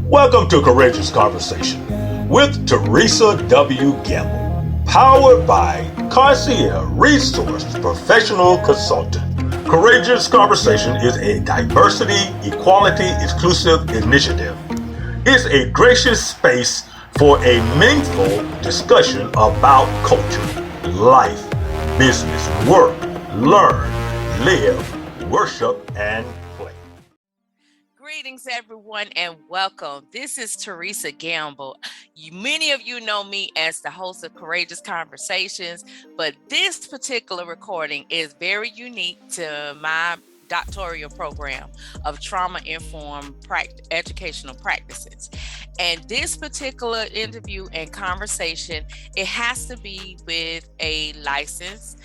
Welcome to Courageous Conversation with Teresa W. Gamble, powered by Concierge Resource Professional Consultant. Courageous Conversation is a diversity, equality, exclusive initiative. It's a gracious space for a meaningful discussion about culture, life, business, work, learn, live, worship, and play. Greetings, everyone, and welcome. This is Teresa Gamble. Many of you know me as the host of Courageous Conversations, but this particular recording is very unique to my doctoral program of trauma-informed educational practices. And this particular interview and conversation, it has to be with a licensed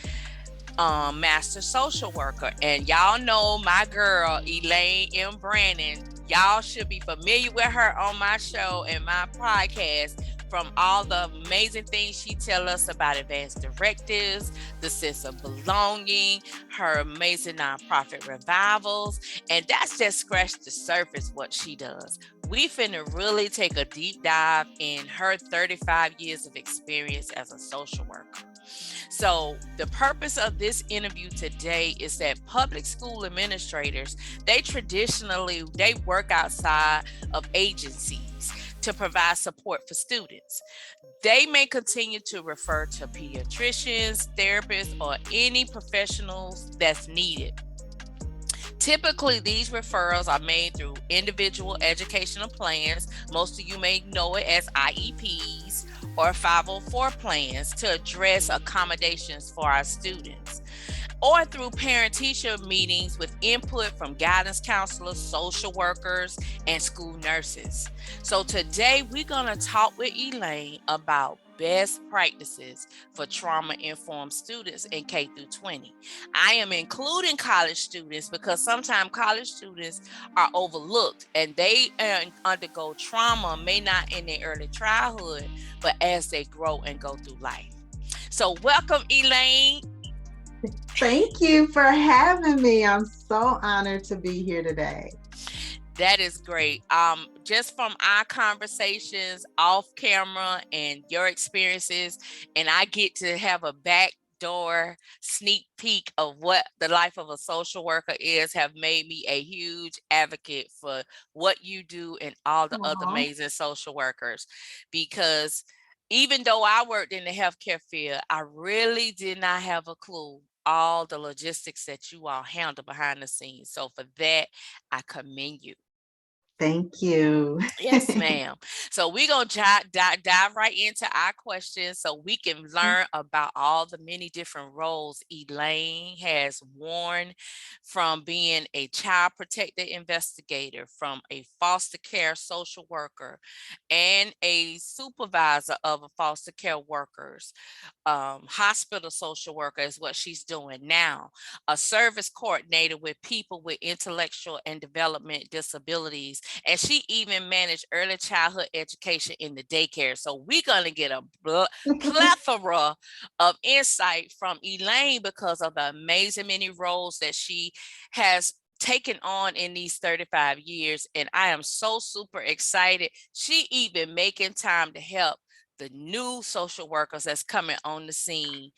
master social worker. And y'all know my girl, Elaine M. Brannon. Y'all should be familiar with her on my show and my podcast from all the amazing things she tells us about advanced directives, the sense of belonging, her amazing nonprofit revivals. And that's just scratched the surface what she does. We finna really take a deep dive in her 35 years of experience as a social worker. So the purpose of this interview today is that public school administrators, they work outside of agencies to provide support for students. They may continue to refer to pediatricians, therapists, or any professionals that's needed. Typically, these referrals are made through individual educational plans. Most of you may know it as IEPs or 504 plans to address accommodations for our students, or through parent-teacher meetings with input from guidance counselors, social workers, and school nurses. So today we're going to talk with Elaine about best practices for trauma-informed students in K-20. I am including college students because sometimes college students are overlooked and they undergo trauma, may not in their early childhood, but as they grow and go through life. So welcome, Elaine. Thank you for having me. I'm so honored to be here today. That is great. Just from our conversations off camera and your experiences, and I get to have a backdoor sneak peek of what the life of a social worker is, have made me a huge advocate for what you do and all the other amazing social workers. Because even though I worked in the healthcare field, I really did not have a clue all the logistics that you all handle behind the scenes. So for that, I commend you. Thank you. Yes, ma'am. So we're going to dive right into our questions so we can learn about all the many different roles Elaine has worn, from being a child protective investigator, from a foster care social worker, and a supervisor of a foster care workers. Hospital social worker is what she's doing now, a service coordinator with people with intellectual and development disabilities, and she even managed early childhood education in the daycare. So we're going to get a plethora of insight from Elaine because of the amazing many roles that she has taken on in these 35 years. And I am so super excited. She even making time to help the new social workers that's coming on the scene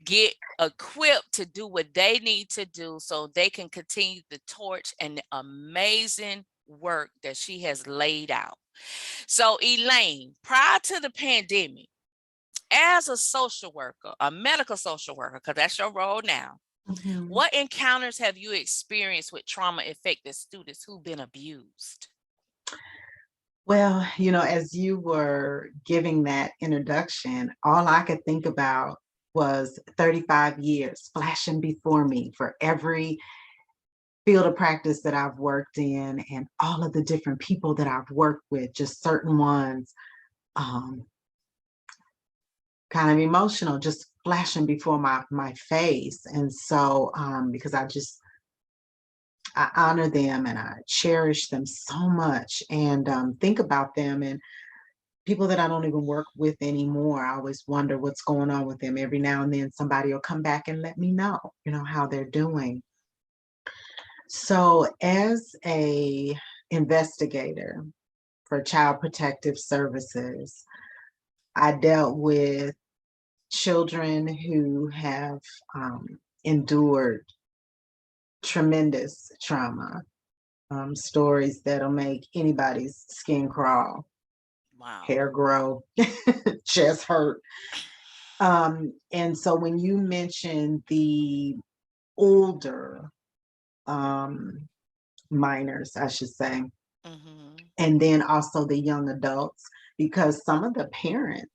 get equipped to do what they need to do so they can continue the torch and the amazing work that she has laid out. So Elaine, prior to the pandemic, as a social worker, a medical social worker, because that's your role now, what encounters have you experienced with trauma-affected students who've been abused? Well, as you were giving that introduction, all I could think about was 35 years flashing before me for every field of practice that I've worked in and all of the different people that I've worked with, just certain ones, kind of emotional, just flashing before my face. And so, because I honor them and I cherish them so much, and think about them, and people that I don't even work with anymore, I always wonder what's going on with them. Every now and then somebody will come back and let me know, how they're doing. So as a investigator, for Child Protective Services, I dealt with children who have endured tremendous trauma, stories that'll make anybody's skin crawl, Wow. hair grow, chest hurt. And so when you mention the older minors, I should say, and then also the young adults, because some of the parents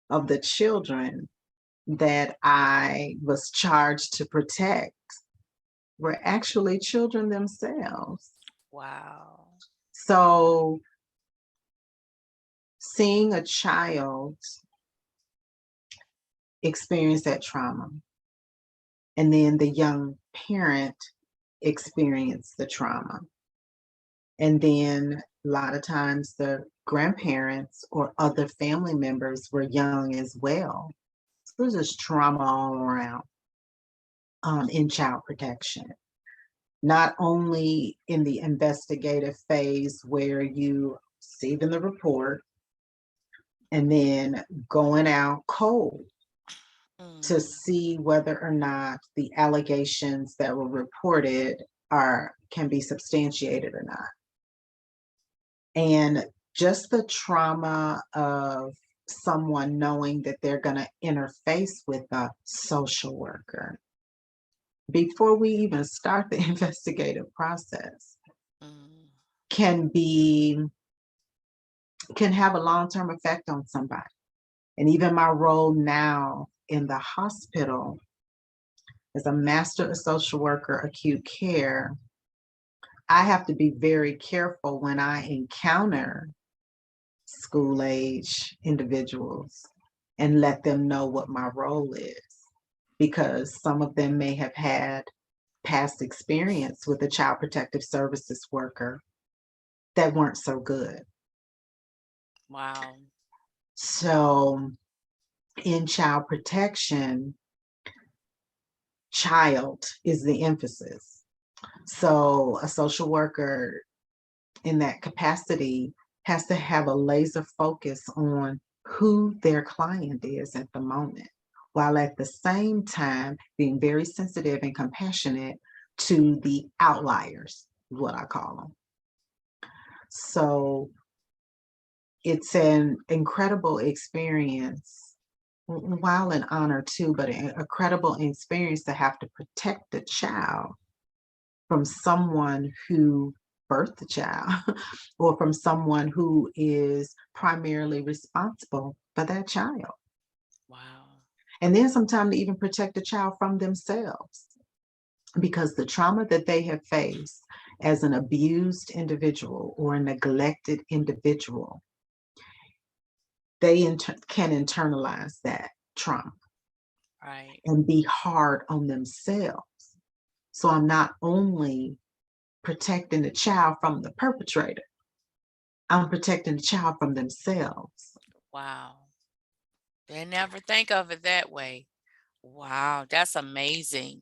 of the children that I was charged to protect were actually children themselves. Wow. So seeing a child experience that trauma, and then the young parent experience the trauma, and then a lot of times the grandparents or other family members were young as well. So there's just trauma all around in child protection. Not only in the investigative phase where you receiving the report and then going out cold to see whether or not the allegations that were reported can be substantiated or not. And just the trauma of someone knowing that they're going to interface with a social worker before we even start the investigative process can have a long-term effect on somebody. And even my role now in the hospital as a master of social worker acute care, I have to be very careful when I encounter school-age individuals and let them know what my role is, because some of them may have had past experience with a child protective services worker that weren't so good. Wow. So in child protection, child is the emphasis. So a social worker in that capacity has to have a laser focus on who their client is at the moment, while at the same time being very sensitive and compassionate to the outliers, is what I call them. So it's an incredible experience, while an honor too, but an incredible experience to have to protect a child from someone who birthed the child or from someone who is primarily responsible for that child. Wow. And then sometimes to even protect the child from themselves, because the trauma that they have faced as an abused individual or a neglected individual, they can internalize that trauma, Right. and be hard on themselves. So I'm not only protecting the child from the perpetrator, I'm protecting the child from themselves. Wow. They never think of it that way. Wow, that's amazing.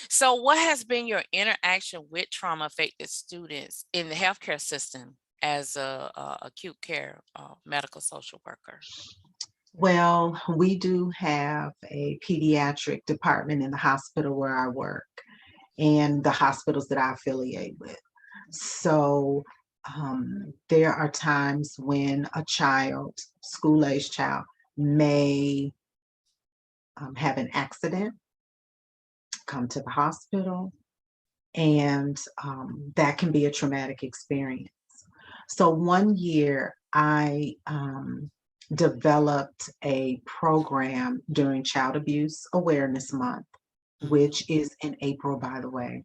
So what has been your interaction with trauma affected students in the healthcare system as a acute care medical social worker? Well, we do have a pediatric department in the hospital where I work and the hospitals that I affiliate with. So there are times when a child, school-age child, may have an accident, come to the hospital, and that can be a traumatic experience. So one year I developed a program during Child Abuse Awareness Month, which is in April, by the way.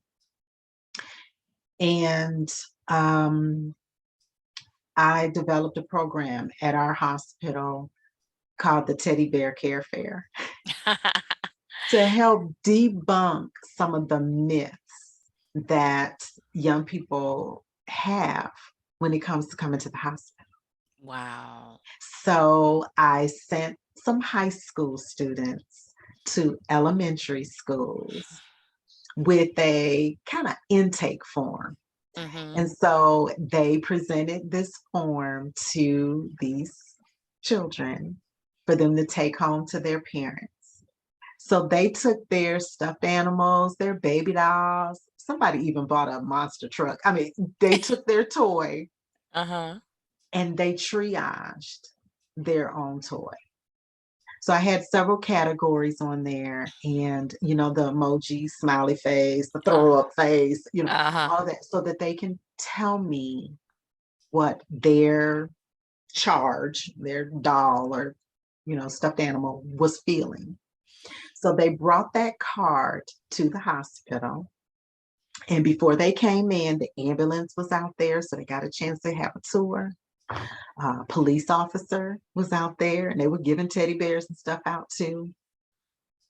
And I developed a program at our hospital called the Teddy Bear Care Fair to help debunk some of the myths that young people have when it comes to coming to the hospital. Wow. So I sent some high school students to elementary schools with a kind of intake form Mm-hmm. And so they presented this form to these children for them to take home to their parents. So they took their stuffed animals, their baby dolls. Somebody even bought a monster truck. I mean, they took their toy Uh-huh. and they triaged their own toy. So I had several categories on there, and the emoji, smiley face, the throw up face, Uh-huh. all that, so that they can tell me what their charge, their doll or stuffed animal was feeling. So they brought that card to the hospital. And before they came in, the ambulance was out there, so they got a chance to have a tour. Police officer was out there, and they were giving teddy bears and stuff out too.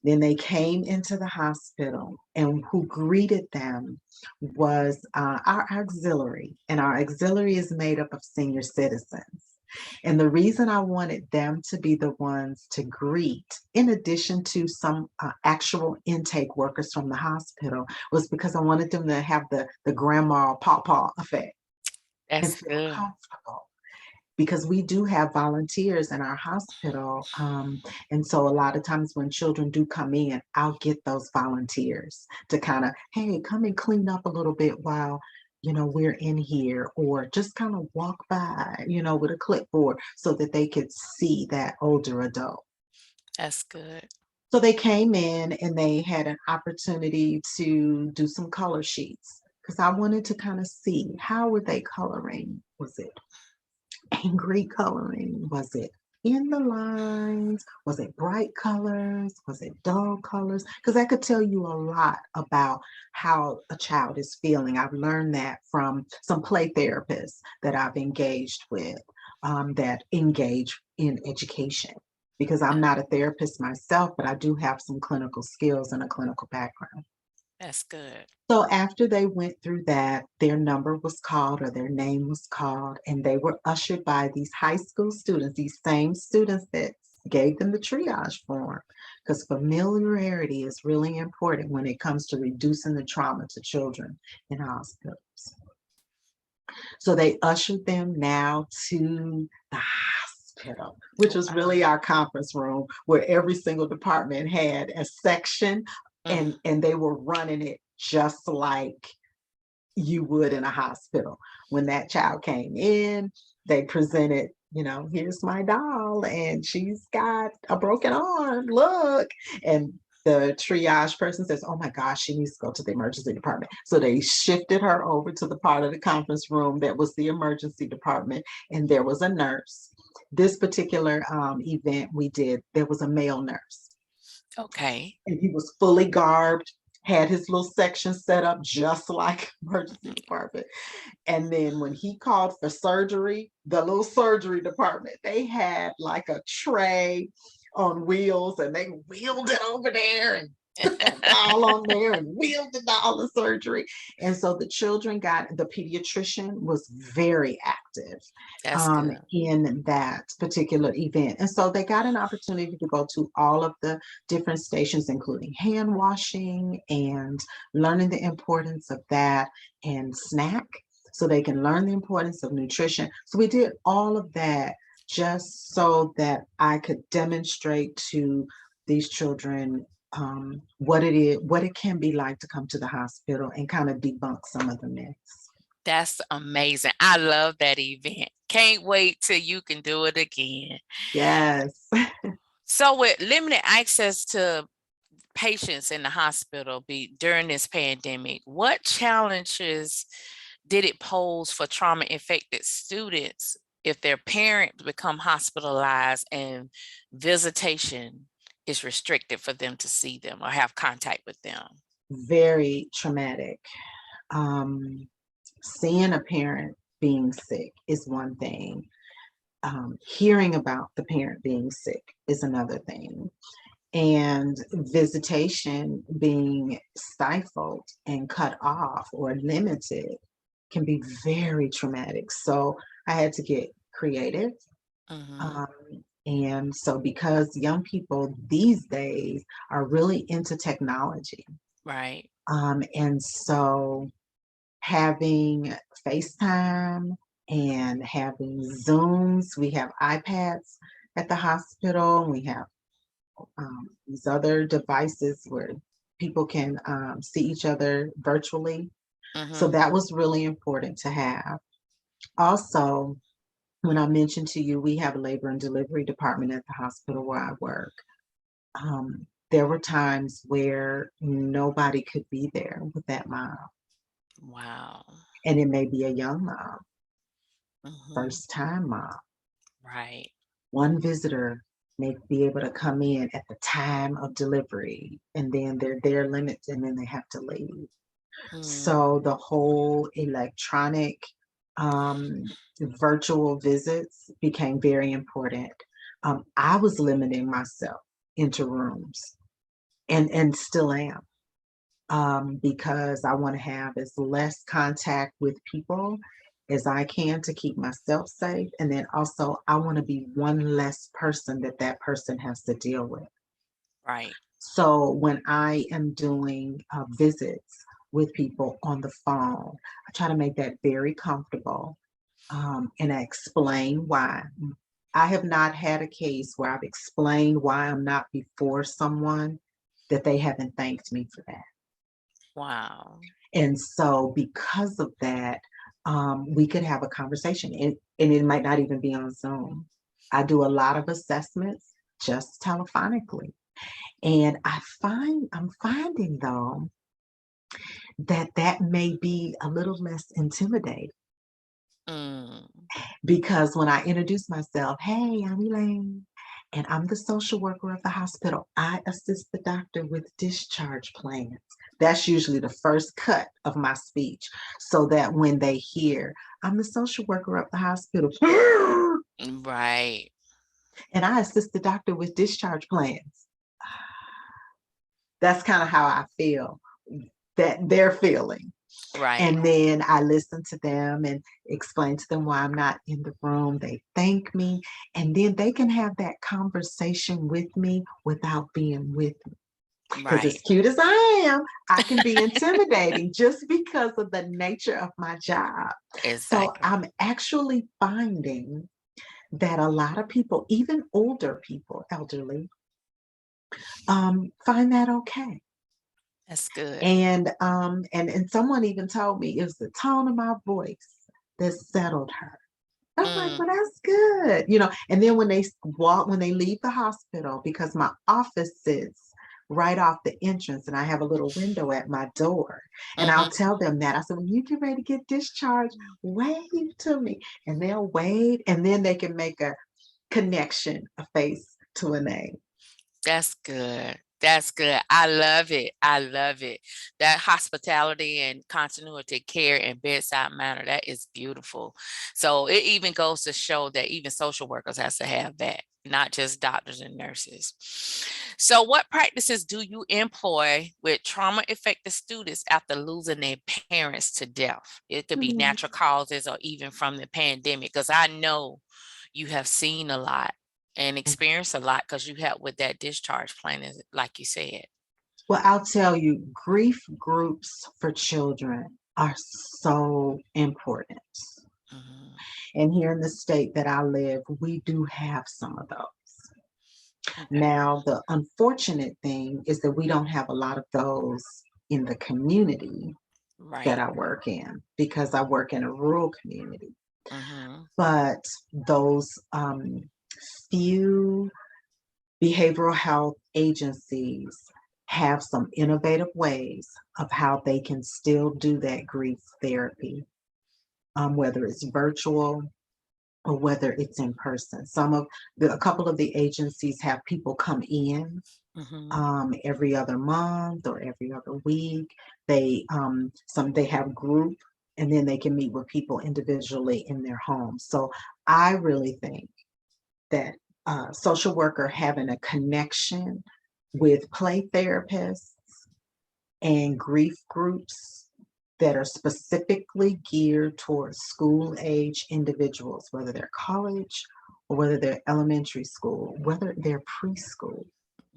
Then they came into the hospital, and who greeted them was our auxiliary. And our auxiliary is made up of senior citizens. And the reason I wanted them to be the ones to greet, in addition to some actual intake workers from the hospital, was because I wanted them to have the grandma pawpaw effect and That's feel good. comfortable. Because we do have volunteers in our hospital. And so a lot of times when children do come in, I'll get those volunteers to kind of, hey, come and clean up a little bit while we're in here, or just kind of walk by, with a clipboard so that they could see that older adult. That's good. So they came in and they had an opportunity to do some color sheets, because I wanted to kind of see, how were they coloring? Was it angry coloring? Was it in the lines? Was it bright colors? Was it dull colors? Because that could tell you a lot about how a child is feeling. I've learned that from some play therapists that I've engaged with, that engage in education. Because I'm not a therapist myself, but I do have some clinical skills and a clinical background. That's good. So after they went through that, their number was called or their name was called, and they were ushered by these high school students, these same students that gave them the triage form, because familiarity is really important when it comes to reducing the trauma to children in hospitals. So they ushered them now to the hospital, which was really our conference room, where every single department had a section, and they were running it just like you would in a hospital. When that child came in, they presented, here's my doll, and she's got a broken arm, look. And the triage person says, oh my gosh, she needs to go to the emergency department. So they shifted her over to the part of the conference room that was the emergency department, and there was a nurse. This particular event we did, there was a male nurse. Okay. And he was fully garbed, had his little section set up just like emergency department. And then when he called for surgery, the little surgery department, they had like a tray on wheels, and they wheeled it over there and put that doll on there and wheeled the doll to surgery. And so the children the pediatrician was very active That's good. in that particular event. And so they got an opportunity to go to all of the different stations, including hand washing and learning the importance of that, and snack, so they can learn the importance of nutrition. So we did all of that just so that I could demonstrate to these children what it can be like to come to the hospital, and kind of debunk some of the myths. That's amazing. I love that event. Can't wait till you can do it again. Yes. So with limited access to patients in the hospital during this pandemic, what challenges did it pose for trauma-infected students if their parents become hospitalized and visitation is restricted for them to see them or have contact with them? Very traumatic. Seeing a parent being sick is one thing. Hearing about the parent being sick is another thing. And visitation being stifled and cut off or limited can be very traumatic. So I had to get creative. And so because young people these days are really into technology. Right. And so having FaceTime and having Zooms. We have iPads at the hospital. We have these other devices where people can see each other virtually. So that was really important to have. Also, when I mentioned to you, we have a labor and delivery department at the hospital where I work. There were times where nobody could be there with that mom. Wow. And it may be a young mom, Mhm. first time mom. Right. One visitor may be able to come in at the time of delivery, and then they're limited, and then they have to leave. Mm. So the whole electronic virtual visits became very important. I was limiting myself into rooms, and still am, because I want to have as less contact with people as I can to keep myself safe. And then also, I want to be one less person that person has to deal with. Right. So when I am doing visits with people on the phone, I try to make that very comfortable, and I explain why. I have not had a case where I've explained why I'm not before someone that they haven't thanked me for that. Wow. And so because of that, we could have a conversation, and it might not even be on Zoom. I do a lot of assessments just telephonically. And I'm finding though that may be a little less intimidating, Mm. because when I introduce myself, hey, I'm Elaine, and I'm the social worker of the hospital. I assist the doctor with discharge plans. That's usually the first cut of my speech, so that when they hear, I'm the social worker of the hospital, Right. and I assist the doctor with discharge plans. That's kind of how I feel that they're feeling. Right. And then I listen to them and explain to them why I'm not in the room. They thank me, and then they can have that conversation with me without being with me. Because as Right. cute as I am, I can be intimidating just because of the nature of my job. So Exactly. I'm actually finding that a lot of people, even older people, elderly, find that okay. That's good. And someone even told me it was the tone of my voice that settled her. I'm like, Mm. well, that's good. And then when they leave the hospital, because my office sits right off the entrance and I have a little window at my door, and I'll tell them that. I said, when you get ready to get discharged, wave to me. And they'll wave, and then they can make a connection, a face to a name. That's good. That's good. I love it. I love it. That hospitality and continuity care and bedside manner, that is beautiful. So it even goes to show that even social workers has to have that, not just doctors and nurses. So what practices do you employ with trauma affected students after losing their parents to death? It could be Mhm. natural causes or even from the pandemic, because I know you have seen a lot and experience a lot because you help with that discharge plan, like you said. Well, I'll tell you, grief groups for children are so important. Mhm. And here in the state that I live, we do have some of those. Okay. Now, the unfortunate thing is that we don't have a lot of those in the community that Right. I work in, because I work in a rural community. Mhm. But those few behavioral health agencies have some innovative ways of how they can still do that grief therapy, whether it's virtual or whether it's in person. A couple of the agencies have people come in Mhm. every other month or every other week. They have group, and then they can meet with people individually in their homes. So I really think that social worker having a connection with play therapists and grief groups that are specifically geared towards school age individuals, whether they're college or whether they're elementary school, whether they're preschool.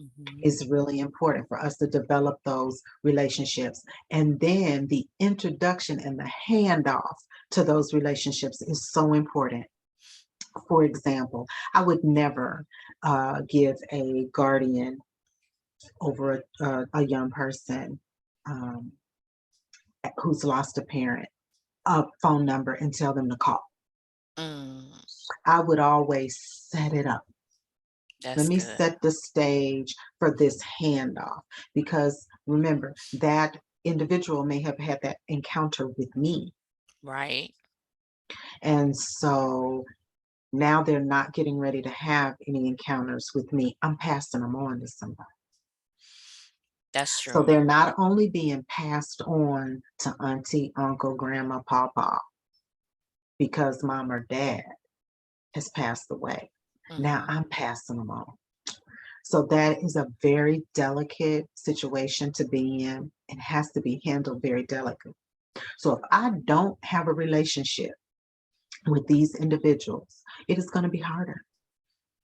Mhm. is really important for us to develop those relationships. And then the introduction and the handoff to those relationships is so important. For example, I would never give a guardian over a young person um, who's lost a parent a phone number and tell them to call. Mm, I would always set it up. Let that's me good. set the stage for this handoff, because remember, that individual may have had that encounter with me. Right. And so now they're not getting ready to have any encounters with me. I'm passing them on to somebody. That's So true. they're not only being passed on to auntie, uncle, grandma, papa, because mom or dad has passed away. Now Mhm. I'm passing them on. So that is a very delicate situation to be in and has to be handled very delicately. So if I don't have a relationship with these individuals, it is going to be harder.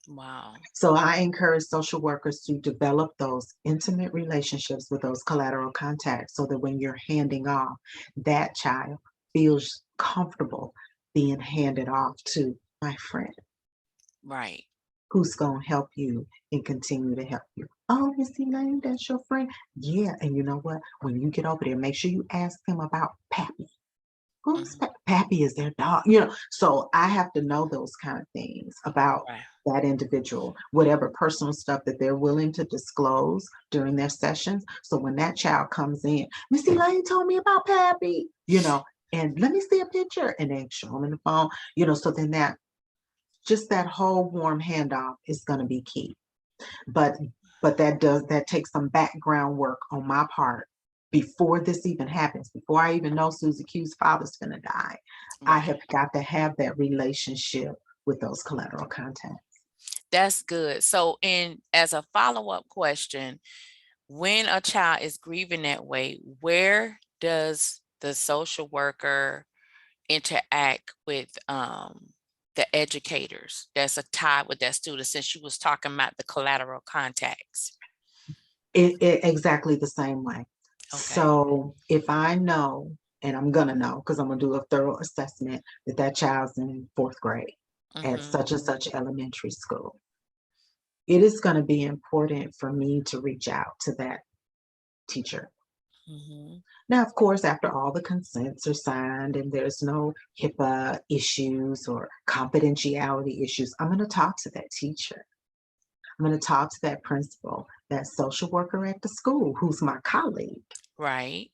Wow. So I encourage social workers to develop those intimate relationships with those collateral contacts so that when you're handing off, that child feels comfortable being handed off to my friend Right. who's going to help you and continue to help you. Oh, Miss Elaine, that's your friend? Yeah. And you know what? When you get over there, make sure you ask him about Pappy. Who's Mhm. Pappy? Is their dog? You know, so I have to know those kind of things about Right. that individual, whatever personal stuff that they're willing to disclose during their sessions. So when that child comes in, Miss Elaine told me about Pappy, you know, and let me see a picture, and then show them in the phone, you know, so then that whole warm handoff is going to be key. But that takes some background work on my part before this even happens. Before I even know Susie Q's father's going to die, I Right. have got to have that relationship with those collateral contacts. That's good. So, in as a follow-up question, when a child is grieving that way, where does the social worker interact with the educators that's a tie with that student, since you was talking about the collateral contacts? It exactly the same way. Okay. So if I know, and I'm gonna know because I'm gonna do a thorough assessment that that child's in fourth grade at Mm-hmm. such and such elementary school, it is going to be important for me to reach out to that teacher. Mm-hmm. Now, of course, after all the consents are signed and there's no HIPAA issues or confidentiality issues, I'm going to talk to that teacher. I'm going to talk to that principal, that social worker at the school who's my colleague, Right.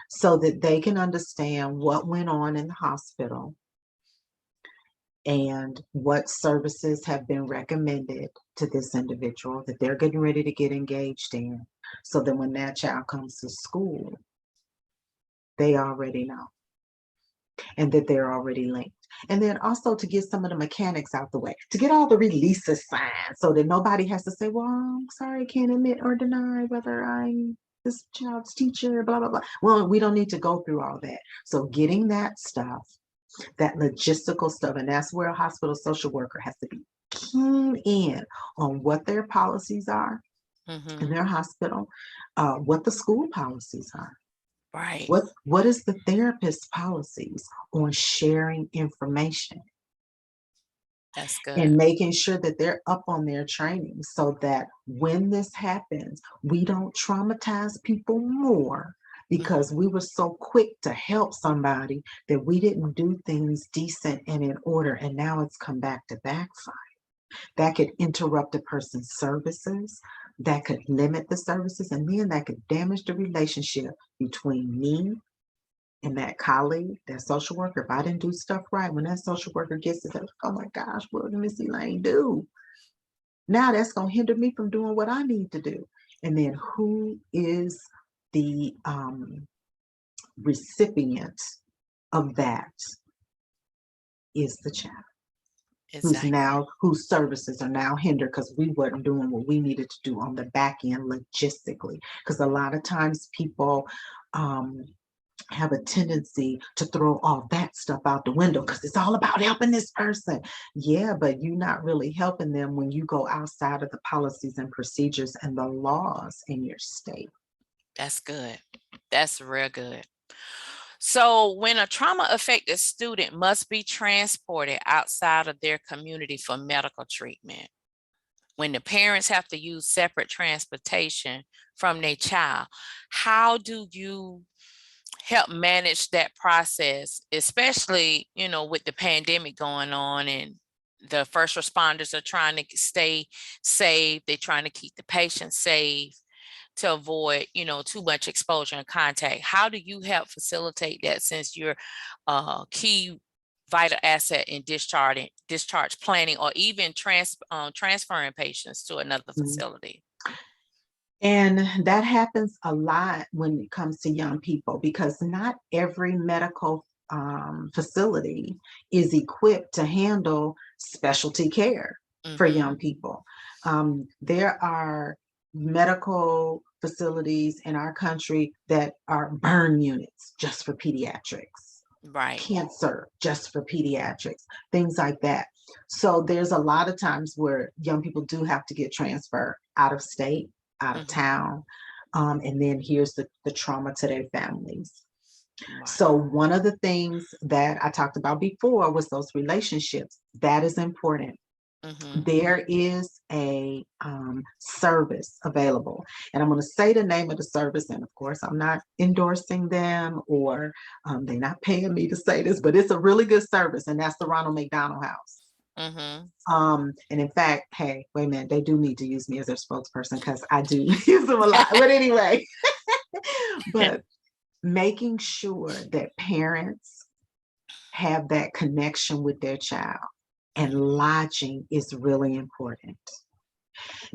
so that they can understand what went on in the hospital and what services have been recommended to this individual that they're getting ready to get engaged in. So that when that child comes to school, they already know and that they're already linked. And then also to get some of the mechanics out the way, to get all the releases signed so that nobody has to say, well, I'm sorry, I can't admit or deny whether I'm this child's teacher, blah, blah, blah. Well, we don't need to go through all that. So getting that stuff, that logistical stuff, and that's where a hospital social worker has to be keen in on what their policies are in Mm-hmm. their hospital, what the school policies are. Right. What is the therapist's policies on sharing information That's good. and making sure that they're up on their training so that when this happens, we don't traumatize people more Mhm. because we were so quick to help somebody that we didn't do things decent and in order, and now it's come back to backfire. That could interrupt a person's services, that could limit the services, and then that could damage the relationship between me and that colleague, that social worker. If I didn't do stuff right, when that social worker gets it, oh my gosh, what did Miss Elaine do? Now that's going to hinder me from doing what I need to do. And then who is the recipient of that is the child Exactly. whose services are now hindered because we weren't doing what we needed to do on the back end logistically. Because a lot of times people have a tendency to throw all that stuff out the window because it's all about helping this person. Yeah, but you're not really helping them when you go outside of the policies and procedures and the laws in your state. That's good. That's real good. So when a trauma affected student must be transported outside of their community for medical treatment, when the parents have to use separate transportation from their child, how do you help manage that process, especially, with the pandemic going on and the first responders are trying to stay safe, they're trying to keep the patient safe to avoid, too much exposure and contact. How do you help facilitate that, since you're a key vital asset in discharge planning, or even transferring patients to another facility? And that happens a lot when it comes to young people, because not every medical facility is equipped to handle specialty care for young people. There are medical facilities in our country that are burn units just for pediatrics, Right. cancer just for pediatrics, things like that. So there's a lot of times where young people do have to get transferred out of state, out of town. And then here's the trauma to their families. Wow. So one of the things that I talked about before was those relationships. That is important. There is a service available, and I'm going to say the name of the service, and of course I'm not endorsing them, or they're not paying me to say this, but it's a really good service, and that's the Ronald McDonald House. And in fact, hey, wait a minute, they do need to use me as their spokesperson because I do use them a lot. But anyway, but making sure that parents have that connection with their child, and lodging is really important,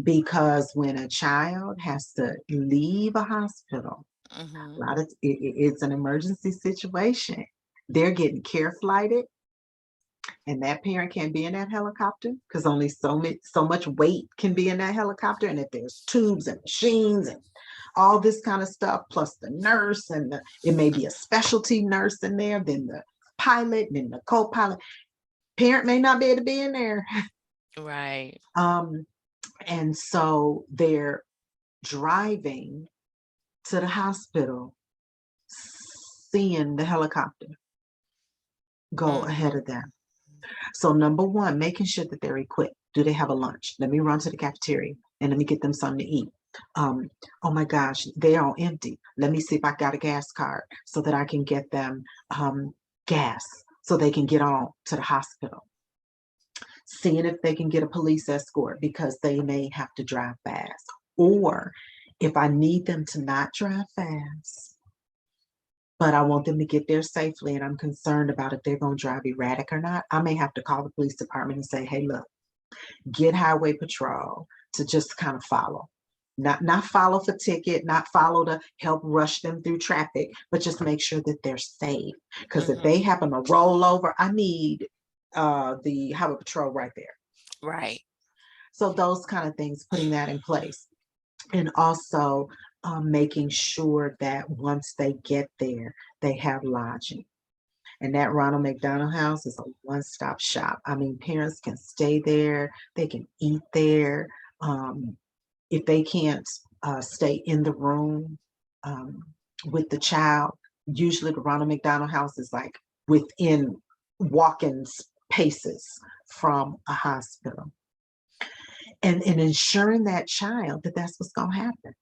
because when a child has to leave a hospital, a lot of it's an emergency situation. They're getting care flighted, and that parent can't be in that helicopter because only so much weight can be in that helicopter. And if there's tubes and machines and all this kind of stuff, plus the nurse, and it may be a specialty nurse in there, then the pilot, and then the co-pilot, parent may not be able to be in there. Right. And so they're driving to the hospital, seeing the helicopter go ahead of them. So number one, making sure that they're equipped. Do they have a lunch? Let me run to the cafeteria and let me get them something to eat. Oh my gosh, they're all empty. Let me see if I got a gas card so that I can get them gas so they can get on to the hospital. Seeing if they can get a police escort because they may have to drive fast. Or if I need them to not drive fast, but I want them to get there safely, and I'm concerned about if they're going to drive erratic or not, I may have to call the police department and say, hey, look, get highway patrol to just kind of follow. Not follow for ticket, not follow to help rush them through traffic, but just make sure that they're safe. Because if they happen to roll over, I need the highway patrol right there. Right. So those kind of things, putting that in place. And also making sure that once they get there, they have lodging. And that Ronald McDonald House is a one-stop shop. I mean, parents can stay there, they can eat there. If they can't stay in the room with the child, usually the Ronald McDonald House is like within walking paces from a hospital. And ensuring that child that that's what's going to happen.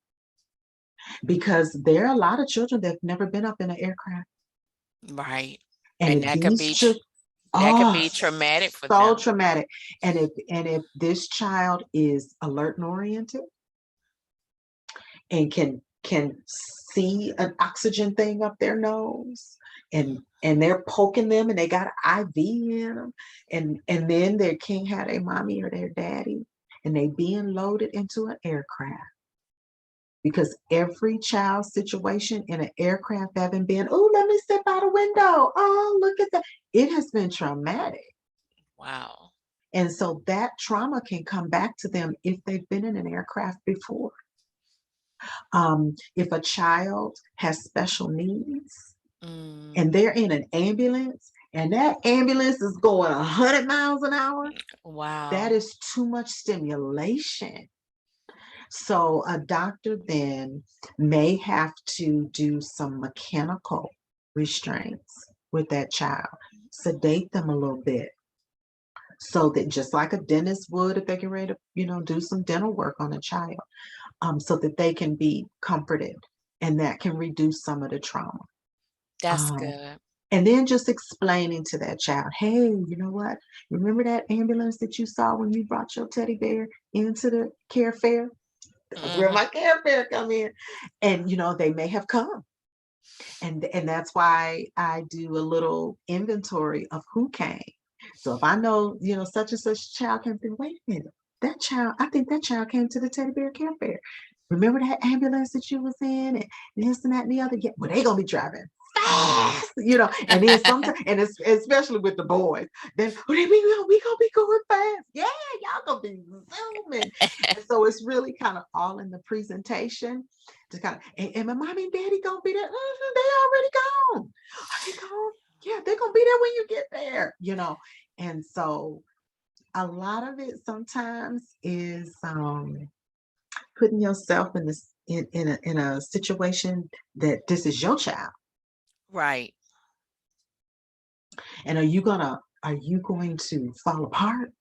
Because there are a lot of children that have never been up in an aircraft. Right. And that could be traumatic for them. So traumatic. And if this child is alert and oriented and can see an oxygen thing up their nose, and they're poking them and they got an IV in them, and then they can't have their mommy or their daddy, and they being loaded into an aircraft. Because every child situation in an aircraft haven't been, oh, let me step out a window. Oh, look at that. It has been traumatic. Wow. And so that trauma can come back to them if they've been in an aircraft before. If a child has special needs, and they're in an ambulance, and that ambulance is going 100 miles an hour, that Wow. is too much stimulation. So a doctor then may have to do some mechanical restraints with that child, sedate them a little bit, so that just like a dentist would if they get ready to, do some dental work on a child, so that they can be comforted, and that can reduce some of the trauma. That's Um, good. and then just explaining to that child, hey, you know what? Remember that ambulance that you saw when you brought your teddy bear into the care fair? That's where Mhm. my care fair come in. And they may have come. And that's why I do a little inventory of who came. So if I know, such and such child came through, wait a minute, that child, I think that child came to the teddy bear care fair. Remember that ambulance that you was in, and this and that and the other? Yeah, well, they gonna be driving fast, and then sometimes, and it's especially with the boys, then we gonna be going fast. Yeah, y'all gonna be zooming. And so it's really kind of all in the presentation. Just kind of, and my mommy and daddy gonna be there. They already gone. Are they gone? Yeah, they're gonna be there when you get there. And so a lot of it sometimes is putting yourself in this in a situation that this is your child. Right. And are you going to fall apart,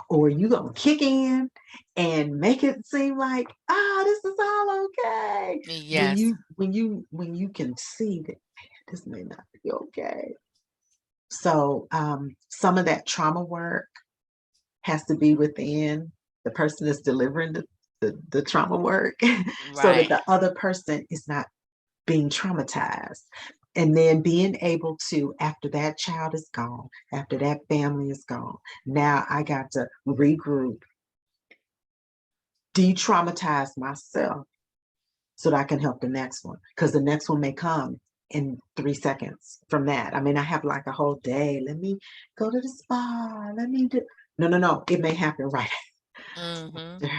or are you gonna kick in and make it seem like this is all okay, when Yes. you can see that, man, this may not be okay. So some of that trauma work has to be within the person that's delivering the trauma work, so that Right. the other person is not being traumatized. And then being able to, after that child is gone, after that family is gone, now I got to regroup, de-traumatize myself, so that I can help the next one. Because the next one may come in 3 seconds from that. I mean, I have like a whole day. Let me go to the spa. Let me do. No. It may happen right Hmm. after.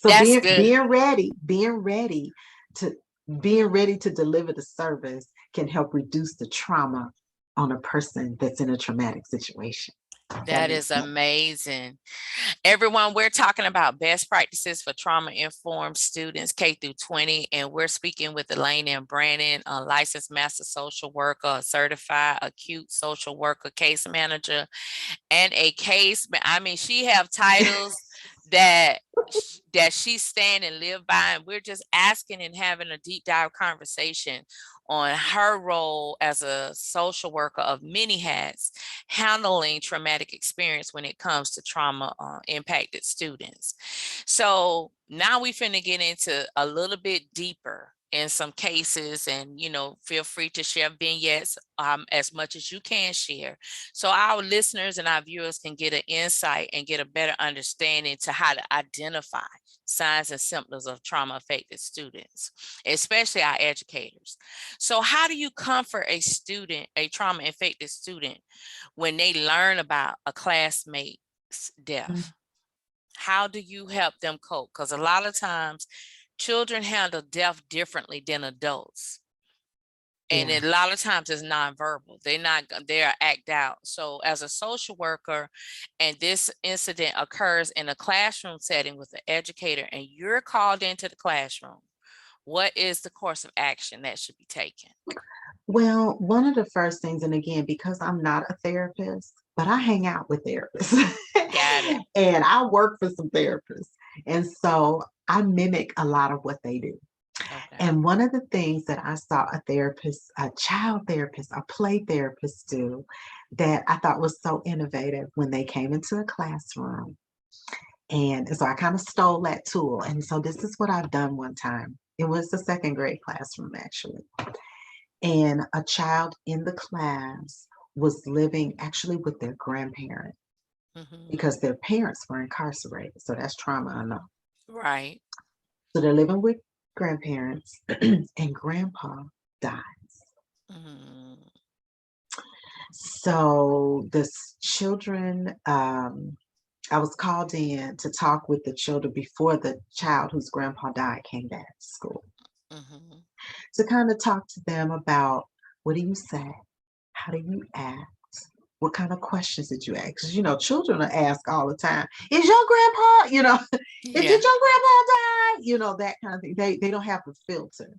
So That's being good. being ready, to being ready to deliver the service can help reduce the trauma on a person that's in a traumatic situation. If that That makes is sense. amazing. Everyone, we're talking about best practices for trauma-informed students K-20, and we're speaking with Elaine M. Brannon, a licensed master social worker, a certified acute social worker, case manager, and a I mean, she have titles that that she stand and live by, and we're just asking and having a deep dive conversation on her role as a social worker of many hats, handling traumatic experience when it comes to trauma impacted students. So now we finna get into a little bit deeper in some cases, and feel free to share vignettes as much as you can share, so our listeners and our viewers can get an insight and get a better understanding to how to identify signs and symptoms of trauma affected students, especially our educators. So how do you comfort a student, a trauma affected student, when they learn about a classmate's Mm. death? How do you help them cope? Because a lot of times children handle death differently than adults. And Yeah. a lot of times it's nonverbal. They're act out. So as a social worker, and this incident occurs in a classroom setting with an educator, and you're called into the classroom, what is the course of action that should be taken? Well, one of the first things, and again, because I'm not a therapist, but I hang out with therapists Got it. and I work for some therapists. And so I mimic a lot of what they do. Okay. And one of the things that I saw a child therapist, a play therapist do, that I thought was so innovative when they came into a classroom. And so I kind of stole that tool. And so this is what I've done one time. It was the second grade classroom, actually. And a child in the class was living actually with their grandparent, Hmm. because their parents were incarcerated. So that's trauma, I know. Right. So they're living with grandparents, and grandpa died. Hmm. So children, I was called in to talk with the children before the child whose grandpa died came back to school. Hmm. to kind of talk to them about, what do you say? How do you act? What kind of questions did you ask? Because, children are asked all the time, is your grandpa, did Yeah. your grandpa die? That kind of thing. They don't have the filter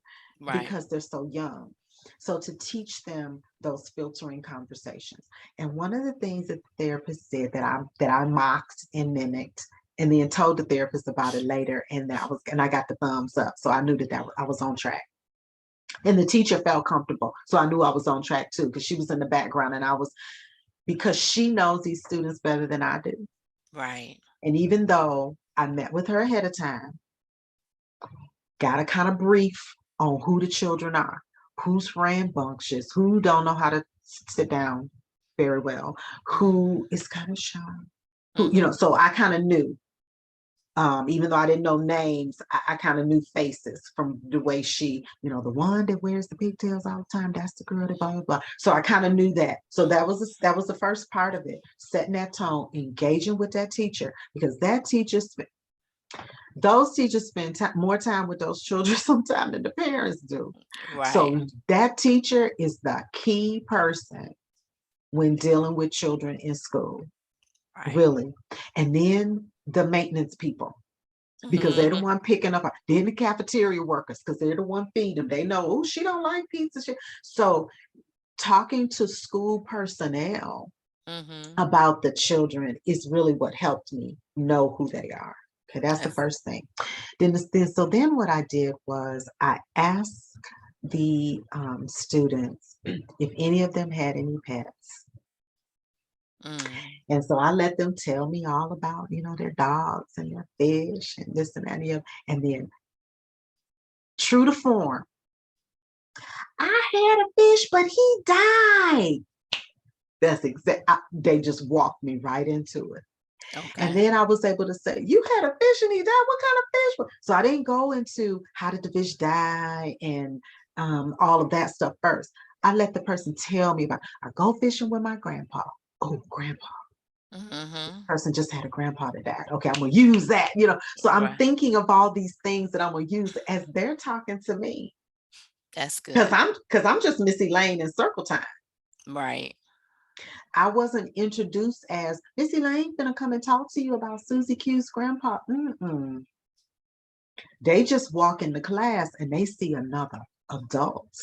Right. because they're so young. So to teach them those filtering conversations. And one of the things that the therapist said that I mocked and mimicked, and then told the therapist about it later, and I got the thumbs up. So I knew that I was on track. And the teacher felt comfortable. So I knew I was on track too, because she was in the background, and because she knows these students better than I do. Right. And even though I met with her ahead of time, got a kind of brief on who the children are, who's rambunctious, who don't know how to sit down very well, who is kind of shy, who, so I kind of knew. Even though I didn't know names, I kind of knew faces from the way she, the one that wears the pigtails all the time, that's the girl that blah, blah, blah. So I kind of knew that. So that was the first part of it, setting that tone, engaging with that teacher, because those teachers spend more time with those children sometimes than the parents do. Right. So that teacher is the key person when dealing with children in school, really. And then the maintenance people, because they're the one picking up, then the cafeteria workers, because they're the one feeding them. They know, oh, she don't like pizza. So talking to school personnel about the children is really what helped me know who they are. Okay, that's the first thing. Then what I did was I asked the students if any of them had any pets. And so I let them tell me all about, their dogs and their fish and this and that and the other. And then, true to form, I had a fish, but he died. That's they just walked me right into it. Okay. And then I was able to say, you had a fish and he died? What kind of fish? So I didn't go into how did the fish die and all of that stuff first. I let the person tell me about, I go fishing with my grandpa. Oh, grandpa. Person just had a grandpa that died. Okay, I'm gonna use that, So I'm thinking of all these things that I'm gonna use as they're talking to me. That's good. Because I'm just Miss Elaine in circle time. Right. I wasn't introduced as Miss Elaine gonna come and talk to you about Susie Q's grandpa. They just walk in the class and they see another adult.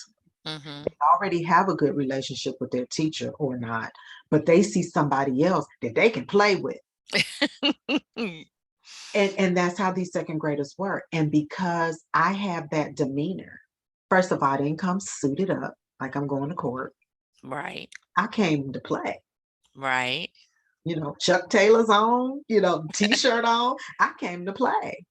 They already have a good relationship with their teacher or not, but they see somebody else that they can play with. and that's how these second graders work. And because I have that demeanor, first of all, I didn't come suited up like I'm going to court. Right. I came to play. Right. Chuck Taylor's on, t-shirt on. I came to play.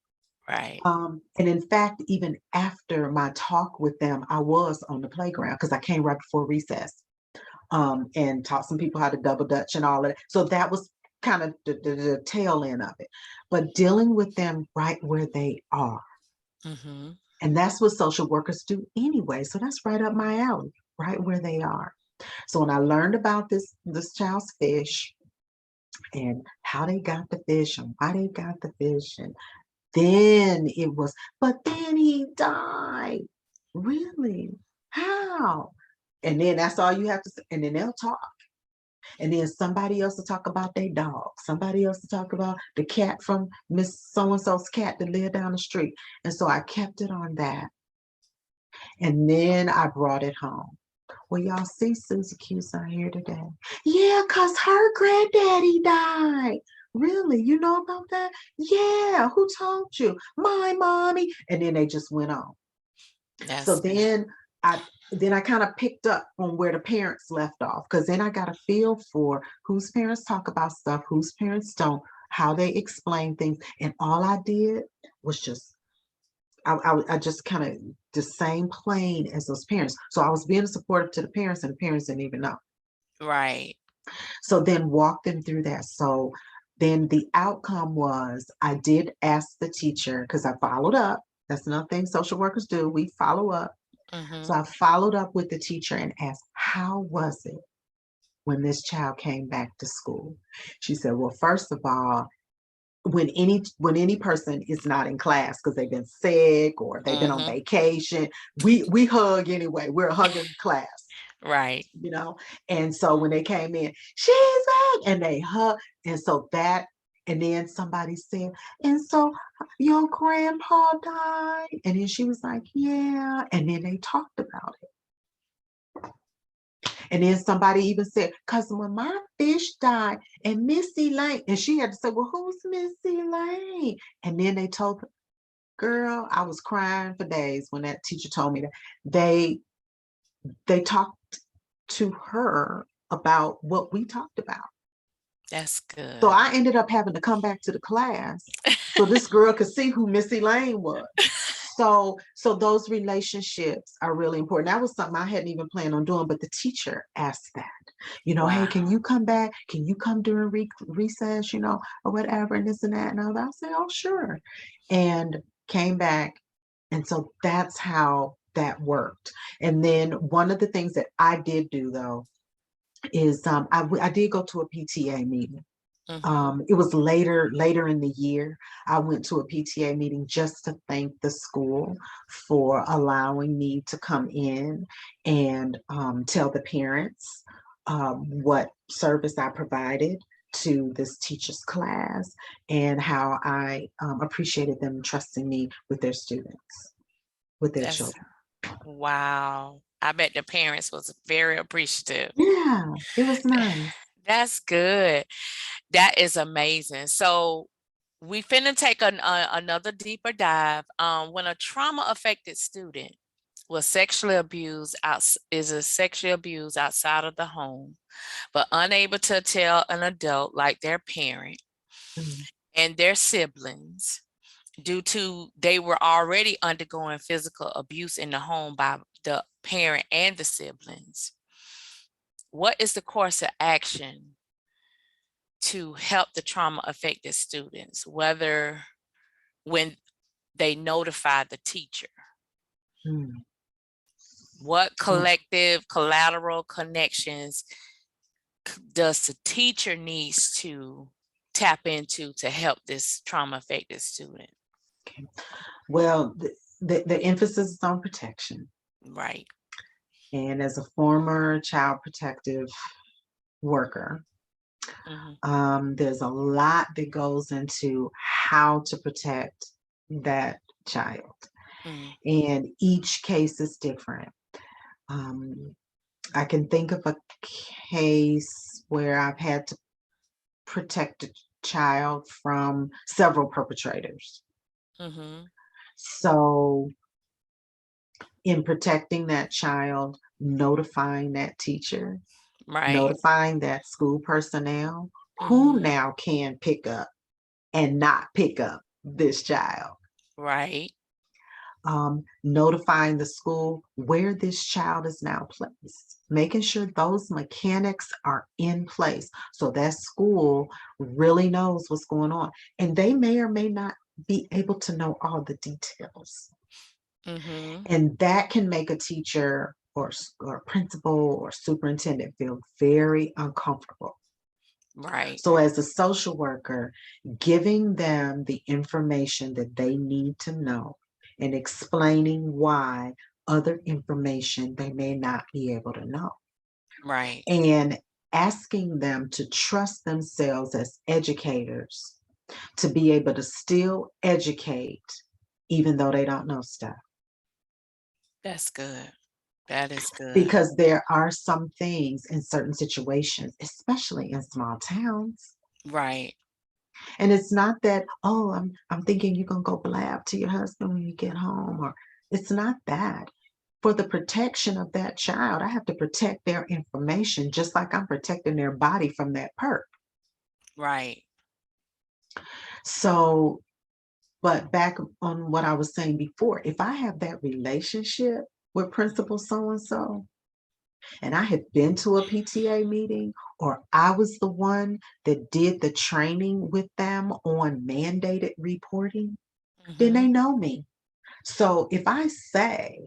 Right. And in fact, even after my talk with them, I was on the playground because I came right before recess and taught some people how to double dutch and all of that. So that was kind of the tail end of it. But dealing with them right where they are. And that's what social workers do anyway. So that's right up my alley, right where they are. So when I learned about this child's fish and how they got the fish and why they got the fish, and then it was, but then he died. Really? How? And then that's all you have to say. And then they'll talk. And then somebody else will talk about their dog. Somebody else will talk about the cat from Miss So-and-so's cat that lived down the street. And so I kept it on that. And then I brought it home. Well, y'all see Susie Q's not here today. Yeah, because her granddaddy died. Really? You know about that? Yeah. Who told you? My mommy. And then they just went on. So then I kind of picked up on where the parents left off, because then I got a feel for whose parents talk about stuff, whose parents don't, how they explain things. And all I did was just, I just kind of the same plane as those parents. So I was being supportive to the parents, and the parents didn't even know. Right. So then walk them through that. So then the outcome was I did ask the teacher, because I followed up. That's another thing social workers do. We follow up. So I followed up with the teacher and asked, how was it when this child came back to school? She said, well, first of all, when any person is not in class because they've been sick or they've been on vacation, we hug anyway. We're a hugging class. Right. You know, and so when they came in, she's back, and they hug, and so that, and then somebody said, and so your grandpa died, and then she was like, yeah, and then they talked about it, and then somebody even said, because when my fish died, and Missy Lane, and she had to say, well, who's Missy Lane? And then they told her, girl, I was crying for days when that teacher told me that they talked to her about what we talked about. That's good. So I ended up having to come back to the class so this girl could see who Missy Lane was. So those relationships are really important. That was something I hadn't even planned on doing, but the teacher asked that, you know, hey, can you come back? Can you come during recess, you know, or whatever, and this and that. And I'll say, oh, sure. And came back. And so that's how that worked. And then one of the things that I did do, though, is I did go to a PTA meeting. It was later in the year. I went to a PTA meeting just to thank the school for allowing me to come in and tell the parents what service I provided to this teacher's class and how I appreciated them trusting me with their students, with their children. Wow. I bet the parents was very appreciative. Yeah, it was nice. That's good. That is amazing. So we finna take another deeper dive. When a trauma affected student was sexually abused sexually abused outside of the home, but unable to tell an adult like their parent and their siblings due to they were already undergoing physical abuse in the home by the parent and the siblings. What is the course of action to help the trauma affected students, whether when they notify the teacher? What collective collateral connections does the teacher needs to tap into to help this trauma affected student? Okay. Well, the emphasis is on protection. Right. And as a former child protective worker, there's a lot that goes into how to protect that child. And each case is different. I can think of a case where I've had to protect a child from several perpetrators. So in protecting that child, notifying that teacher, notifying that school personnel, who now can pick up and not pick up this child. Right. Notifying the school where this child is now placed, making sure those mechanics are in place so that school really knows what's going on. And they may or may not be able to know all the details. And that can make a teacher or principal or superintendent feel very uncomfortable. Right. So as a social worker, giving them the information that they need to know and explaining why other information they may not be able to know. Right. And asking them to trust themselves as educators to be able to still educate even though they don't know stuff. That's good. That is good. Because there are some things in certain situations, especially in small towns. Right. And it's not that, oh, I'm thinking you're gonna go blab to your husband when you get home, or it's not that. For the protection of that child, I have to protect their information just like I'm protecting their body from that perp. Right. So, but back on what I was saying before, if I have that relationship with Principal so-and-so, and I had been to a PTA meeting, or I was the one that did the training with them on mandated reporting, then they know me. So if I say,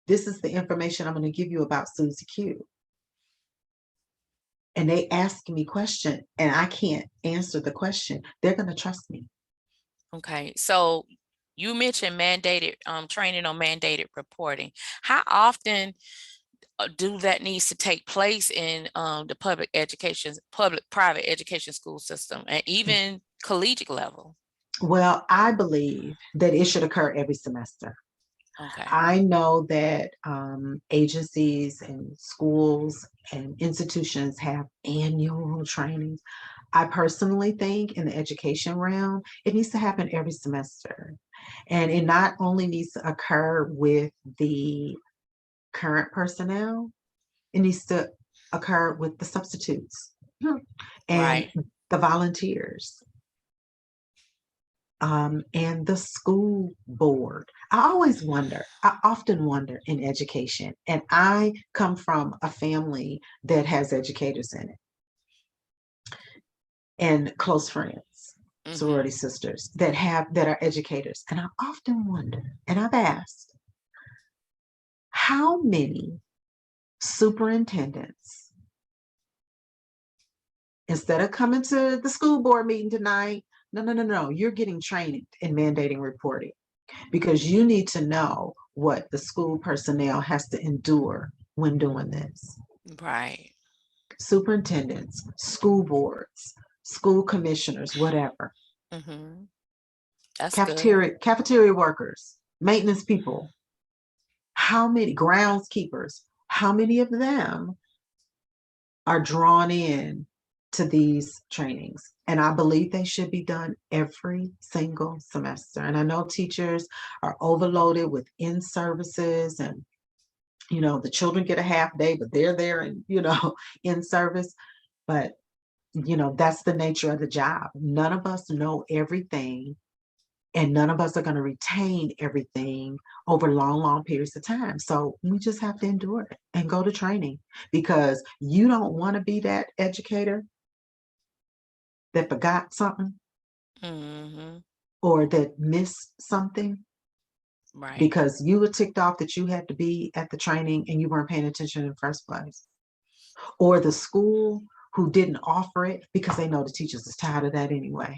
this is the information I'm going to give you about Susie Q, and they ask me question and I can't answer the question, they're going to trust me. Okay, so you mentioned mandated training on mandated reporting. How often do that needs to take place in the public-private education school system, and even collegiate level? Well, I believe that it should occur every semester. Okay. I know that agencies and schools and institutions have annual trainings. I personally think in the education realm, it needs to happen every semester. And it not only needs to occur with the current personnel, it needs to occur with the substitutes and Right. the volunteers. And the school board. I often wonder in education, and I come from a family that has educators in it and close friends, sorority sisters that are educators. And I often wonder, and I've asked, how many superintendents, instead of coming to the school board meeting tonight, no, you're getting trained in mandating reporting, because you need to know what the school personnel has to endure when doing this. Right. Superintendents, school boards, school commissioners, whatever, That's good. cafeteria workers, maintenance people, how many groundskeepers, how many of them are drawn in to these trainings? And I believe they should be done every single semester. And I know teachers are overloaded with in-services, and the children get a half day, but they're there and in service. But that's the nature of the job. None of us know everything, and none of us are going to retain everything over long periods of time. So we just have to endure it and go to training, because you don't want to be that educator that forgot something or that missed something, Right. because you were ticked off that you had to be at the training and you weren't paying attention in the first place, or the school who didn't offer it because they know the teachers is tired of that anyway.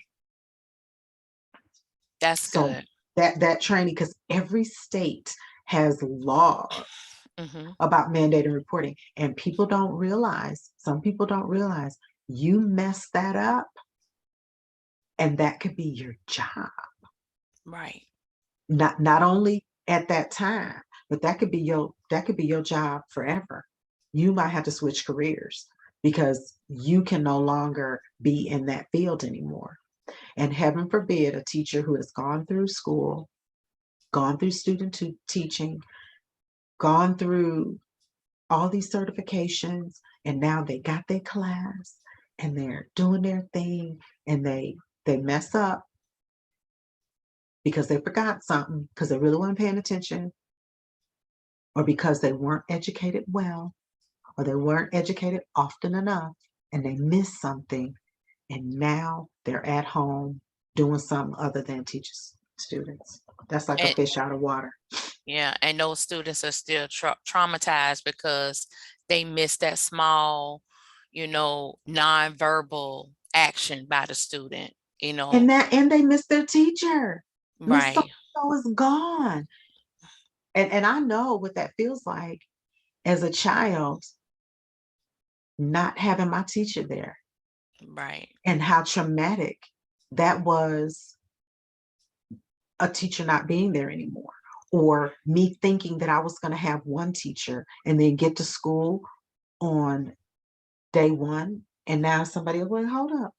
That's So good. that training, because every state has laws about mandated reporting, and some people don't realize you mess that up and that could be your job. Right. Not only at that time, but that could be your job forever. You might have to switch careers because you can no longer be in that field anymore. And heaven forbid, a teacher who has gone through school, gone through student teaching, gone through all these certifications, and now they got their class and they're doing their thing, and they mess up because they forgot something, because they really weren't paying attention, or because they weren't educated well, or they weren't educated often enough, and they missed something, and now they're at home doing something other than teach students. That's like a fish out of water. Yeah, and those students are still traumatized because they missed that small, nonverbal action by the student, And they missed their teacher. Miss Right. So is gone. And I know what that feels like as a child, not having my teacher there, Right. and how traumatic that was, a teacher not being there anymore, or me thinking that I was going to have one teacher and then get to school on day one, and now somebody will go, hold up,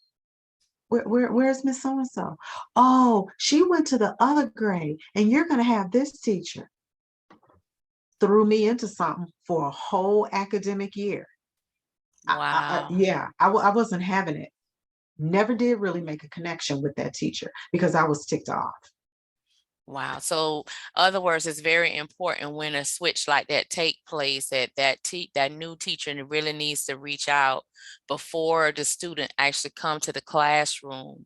where's Miss So-and-so? Oh, she went to the other grade, and you're going to have this teacher. Threw me into something for a whole academic year. Wow. I wasn't having it. Never did really make a connection with that teacher because I was ticked off. Wow. So, other words, it's very important when a switch like that take place, that new teacher really needs to reach out before the student actually come to the classroom,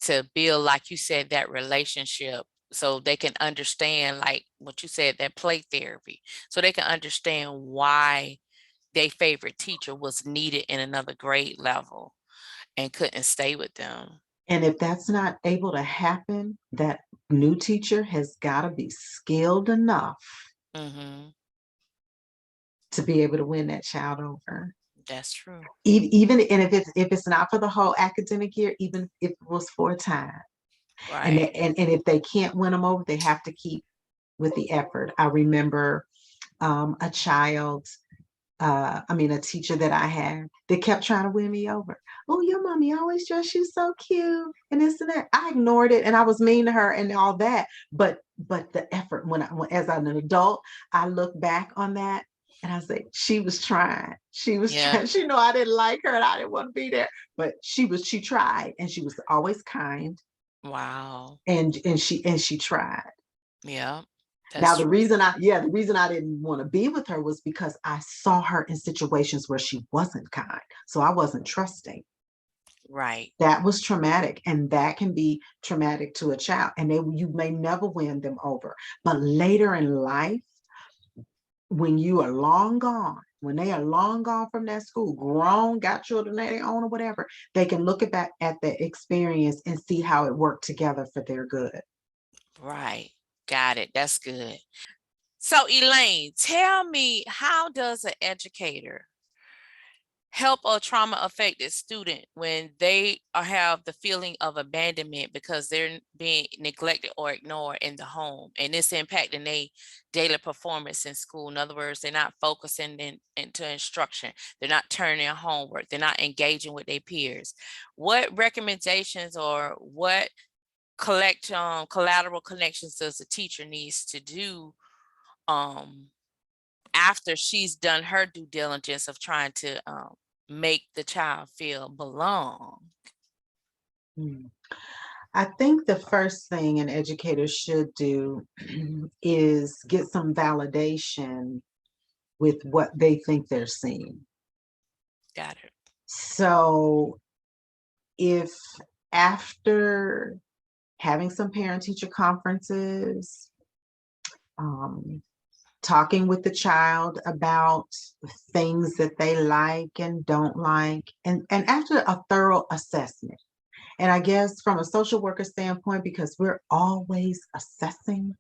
to build, like you said, that relationship, so they can understand, like what you said, that play therapy, so they can understand why their favorite teacher was needed in another grade level and couldn't stay with them. And if that's not able to happen, that new teacher has got to be skilled enough Mm-hmm. to be able to win that child over. That's true. Even and if it's not for the whole academic year, even if it was for a time, and Right. and if they can't win them over, they have to keep with the effort. I remember a child, a teacher that I had that kept trying to win me over. Oh, your mommy always dressed you so cute, and this and that. I ignored it, and I was mean to her and all that. But the effort when as an adult, I look back on that and I say she was trying. She was Yeah. trying. She knew I didn't like her and I didn't want to be there, but she tried, and she was always kind, Wow. and she tried. Yeah. Now, That's the true. reason I didn't want to be with her was because I saw her in situations where she wasn't kind. So I wasn't trusting. Right. That was traumatic, and that can be traumatic to a child. And you may never win them over. But later in life, when you are long gone, when they are long gone from that school, grown, got children of their own or whatever, they can look back at the experience and see how it worked together for their good. Right. Got it. That's good. So, Elaine, tell me, how does an educator help a trauma affected student when they have the feeling of abandonment because they're being neglected or ignored in the home, and it's impacting their daily performance in school? In other words, they're not focusing into instruction, they're not turning their homework, they're not engaging with their peers. What recommendations or what collateral connections does the teacher needs to do um after she's done her due diligence of trying to make the child feel belong? Hmm. I think the first thing an educator should do is get some validation with what they think they're seeing. Got it. So if after having some parent-teacher conferences, um, talking with the child about things that they like and don't like, and after a thorough assessment, and I guess from a social worker standpoint, because we're always assessing,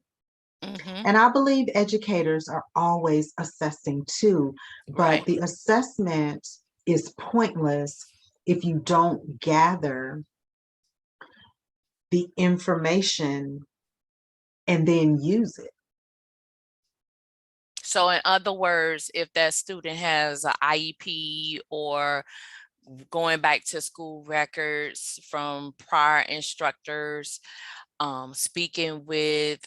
Mm-hmm. and I believe educators are always assessing too, but Right. the assessment is pointless if you don't gather the information and then use it. So in other words, if that student has an IEP or going back to school records from prior instructors, speaking with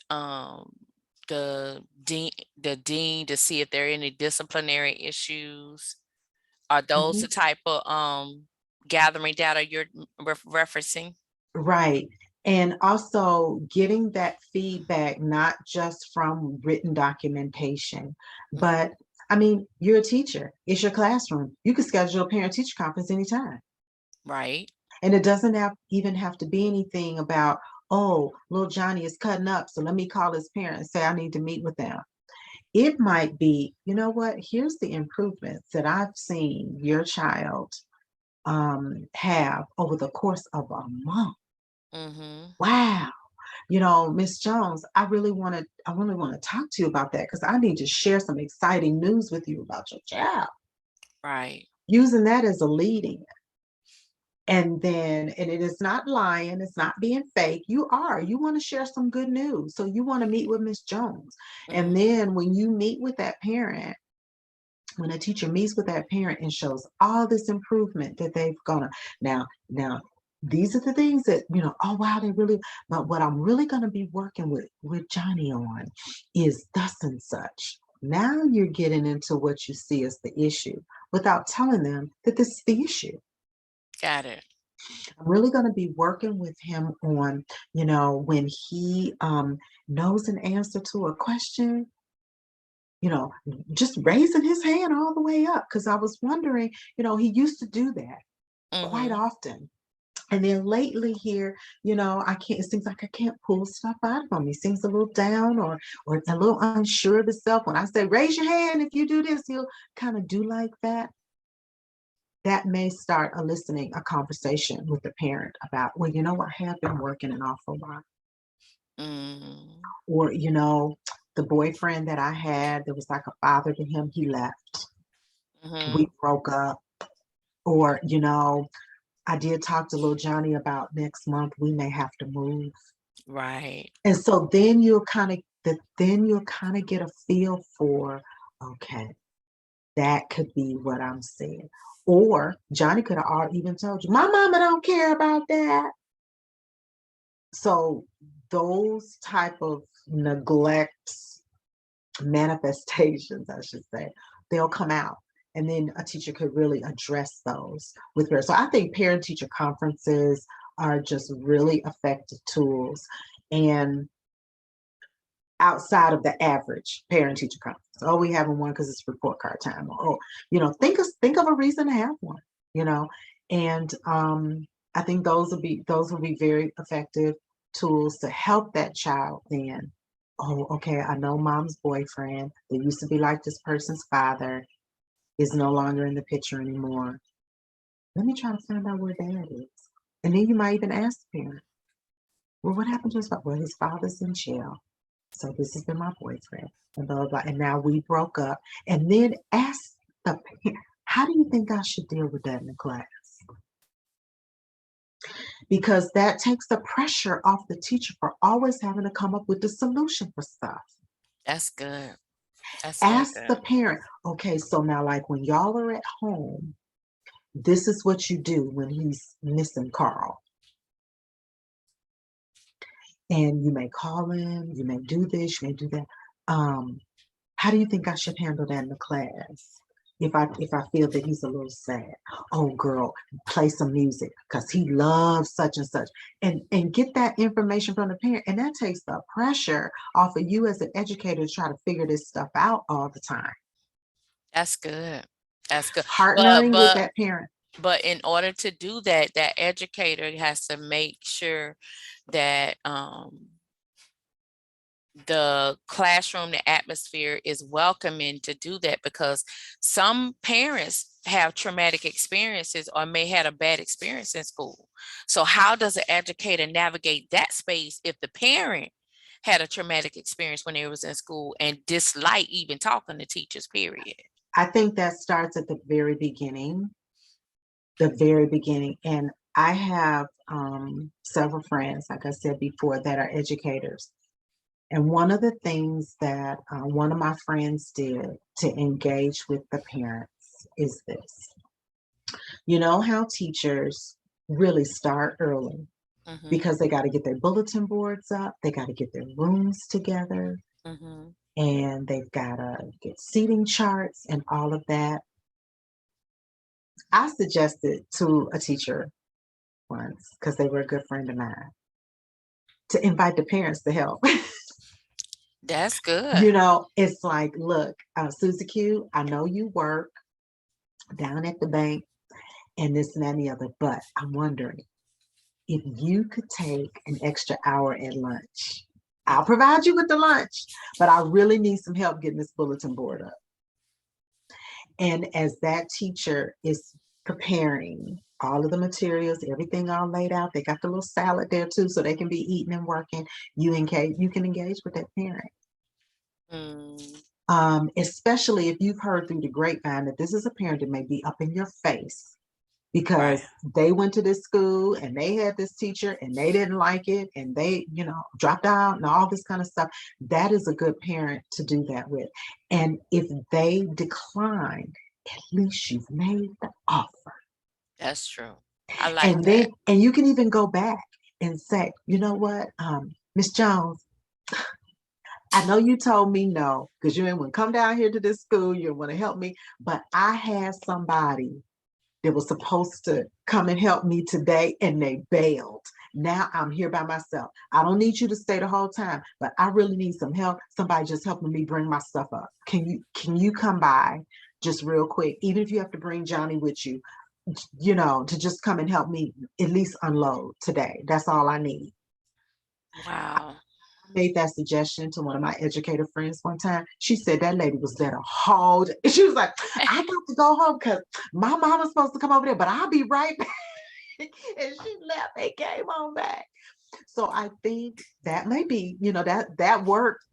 the dean to see if there are any disciplinary issues, are those Mhm. the type of gathering data you're referencing? Right. And also getting that feedback, not just from written documentation, but I mean, you're a teacher, it's your classroom. You can schedule a parent teacher conference anytime. Right. And it doesn't even have to be anything about, oh, little Johnny is cutting up, so let me call his parents and say I need to meet with them. It might be, you know what, here's the improvements that I've seen your child have over the course of a month. Mm-hmm. Wow. Miss Jones, I really want to talk to you about that because I need to share some exciting news with you about your child. Right. Using that as a leading. And it is not lying, it's not being fake. You want to share some good news. So you want to meet with Miss Jones. And Mm-hmm. then when you meet with that parent, when a teacher meets with that parent and shows all this improvement that they've gonna now these are the things that oh wow, they really, but what I'm really going to be working with Johnny on is thus and such. Now you're getting into what you see as the issue without telling them that this is the issue. Got it. I'm really going to be working with him on when he knows an answer to a question, you know, just raising his hand all the way up. Because I was wondering, he used to do that quite Mm-hmm. often. And then lately here, I can't, it seems like I can't pull stuff out of him. He seems a little down or a little unsure of himself. When I say, raise your hand if you do this, he'll kind of do like that. That may start eliciting a conversation with the parent about, well, I have been working an awful lot. Or, the boyfriend that I had, that was like a father to him, he left. We broke up. Or, I did talk to little Johnny about next month, we may have to move. Right. And so then you'll kind of get a feel for, okay, that could be what I'm saying. Or Johnny could have even told you, my mama don't care about that. So those type of neglect manifestations, I should say, they'll come out. And then a teacher could really address those with her. So I think parent-teacher conferences are just really effective tools. And outside of the average parent-teacher conference, oh, we having one because it's report card time. Or, think of a reason to have one. And I think those will be very effective tools to help that child then. Oh, okay, I know mom's boyfriend that used to be like this person's father is no longer in the picture anymore. Let me try to find out where dad is. And then you might even ask the parent, well, what happened to his father? Well, his father's in jail. So this has been my boyfriend, and blah, blah, blah. And now we broke up. And then ask the parent, how do you think I should deal with that in the class? Because that takes the pressure off the teacher for always having to come up with the solution for stuff. That's good. Ask the parent, okay, so now like when y'all are at home, this is what you do when he's missing Carl. And you may call him, you may do this, you may do that. How do you think I should handle that in the class? If I feel that he's a little sad, oh girl, play some music because he loves such and such, and get that information from the parent, and that takes the pressure off of you as an educator to try to figure this stuff out all the time. That's good. That's good. Partnering with that parent. But in order to do that, that educator has to make sure that the classroom, the atmosphere is welcoming to do that, because some parents have traumatic experiences or may have a bad experience in school. So how does an educator navigate that space if the parent had a traumatic experience when they was in school and dislike even talking to teachers, period? I think that starts at the very beginning. And I have several friends, like I said before, that are educators. And one of the things that one of my friends did to engage with the parents is this. You know how teachers really start early because they got to get their bulletin boards up, they got to get their rooms together, and they've got to get seating charts and all of that. I suggested to a teacher once, because they were a good friend of mine, to invite the parents to help. That's good. It's like, look, Susie Q, I know you work down at the bank and this and that and the other, but I'm wondering if you could take an extra hour at lunch. I'll provide you with the lunch, but I really need some help getting this bulletin board up. And as that teacher is preparing all of the materials, everything all laid out, they got the little salad there too, so they can be eating and working. You can engage with that parent. Especially if you've heard through the grapevine that this is a parent that may be up in your face because they went to this school and they had this teacher and they didn't like it and they, dropped out and all this kind of stuff. That is a good parent to do that with. And if they decline, at least you've made the offer. That's true. I like that. And you can even go back and say, you know what, Miss Jones, I know you told me no, because you didn't want to come down here to this school, you didn't want to help me, but I had somebody that was supposed to come and help me today and they bailed. Now I'm here by myself. I don't need you to stay the whole time, but I really need some help. Somebody just helping me bring my stuff up. Can you come by just real quick? Even if you have to bring Johnny with you, to just come and help me at least unload today. That's all I need. Wow. I made that suggestion to one of my educator friends one time. She said that lady was there to hold. She was like, I got to go home because my mama's supposed to come over there, but I'll be right back. And she left and came on back. So I think that maybe, that worked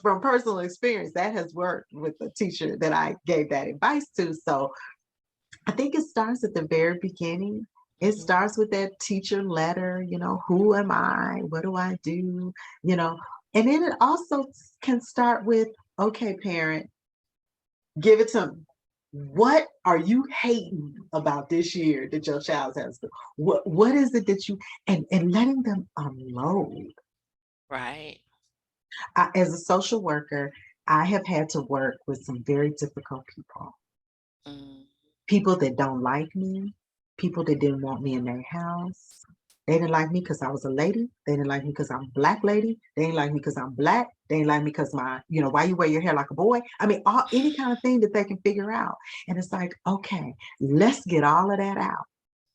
from personal experience. That has worked with the teacher that I gave that advice to. So I think it starts at the very beginning. It starts with that teacher letter, who am I? What do I do? And then it also can start with, okay, parent, give it to me. What are you hating about this year that your child has? What is it that you, and letting them unload. Right. As a social worker, I have had to work with some very difficult people. People that don't like me, people that didn't want me in their house. They didn't like me because I was a lady. They didn't like me because I'm a Black lady. They didn't like me because I'm Black. They didn't like me because why you wear your hair like a boy? I mean, any kind of thing that they can figure out. And it's like, okay, let's get all of that out.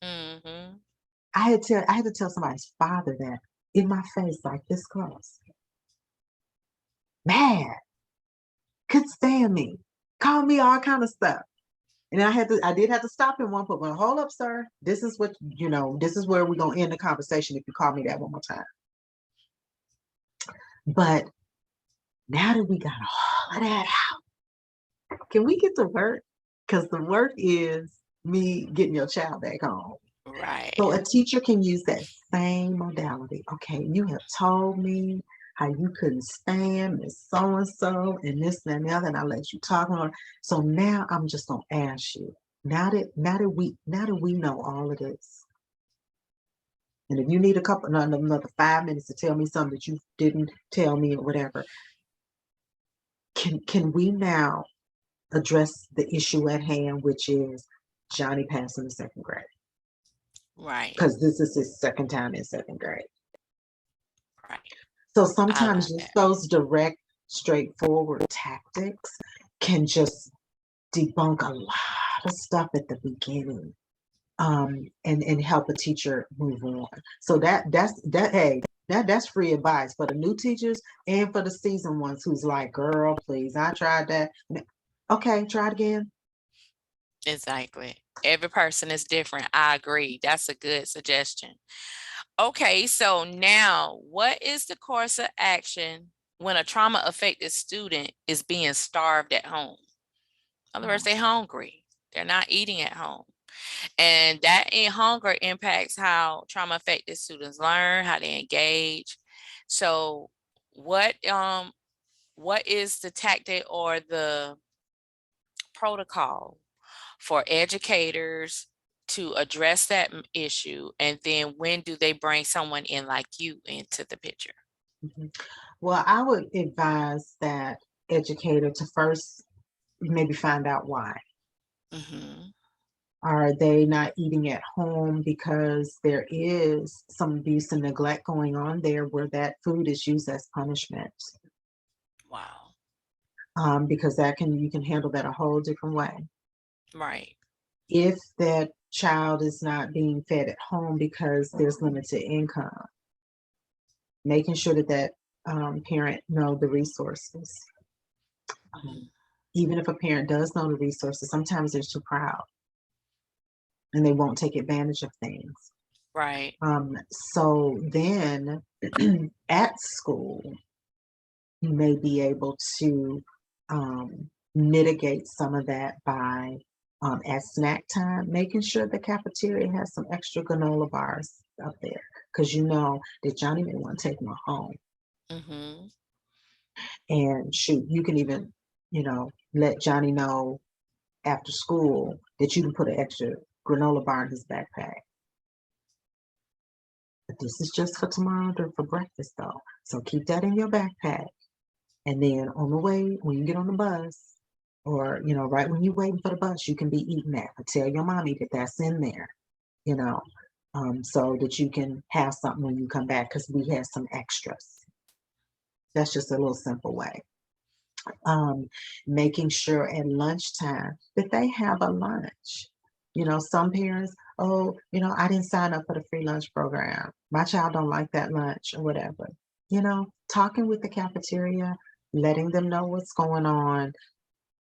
Mm-hmm. I had to tell somebody's father that in my face, like this close. Mad, couldn't stand me, call me all kind of stuff. And I did have to stop him one point. Well, hold up, sir. This is what, this is where we're going to end the conversation if you call me that one more time. But now that we got all of that out, can we get to work? Because the work is me getting your child back home. Right. So a teacher can use that same modality. Okay, you have told me how you couldn't stand Miss so-and-so and this and the other, and I let you talk on. So now I'm just gonna ask you, now that we know all of this, and if you need another 5 minutes to tell me something that you didn't tell me or whatever, can we now address the issue at hand, which is Johnny passing the second grade? Right. Because this is his second time in second grade. Right. So sometimes just those direct, straightforward tactics can just debunk a lot of stuff at the beginning, and help a teacher move on. So that's free advice for the new teachers and for the seasoned ones who's like, girl, please, I tried that. Okay, try it again. Exactly. Every person is different. I agree. That's a good suggestion. Okay, so now what is the course of action when a trauma affected student is being starved at home? In other words, they're hungry. They're not eating at home. And that hunger impacts how trauma affected students learn, how they engage. So what is the tactic or the protocol for educators to address that issue? And then when do they bring someone in like you into the picture? Well, I would advise that educator to first maybe find out why. Are they not eating at home because there is some abuse and neglect going on there where that food is used as punishment? Wow. Because you can handle that a whole different way. Right. If that child is not being fed at home because there's limited income, making sure that parent know the resources. Even if a parent does know the resources, sometimes they're too proud and they won't take advantage of things. Right. So then at school, you may be able to mitigate some of that by at snack time, making sure the cafeteria has some extra granola bars up there, because that Johnny may want to take them home. And shoot, you can even, let Johnny know after school that you can put an extra granola bar in his backpack. But this is just for tomorrow for breakfast though. So keep that in your backpack. And then on the way, when you get on the bus, or, right when you're waiting for the bus, you can be eating that. But tell your mommy that that's in there, so that you can have something when you come back, because we have some extras. That's just a little simple way. Making sure at lunchtime that they have a lunch. You know, some parents, oh, you know, I didn't sign up for the free lunch program. My child don't like that lunch or whatever. You know, talking with the cafeteria, letting them know what's going on,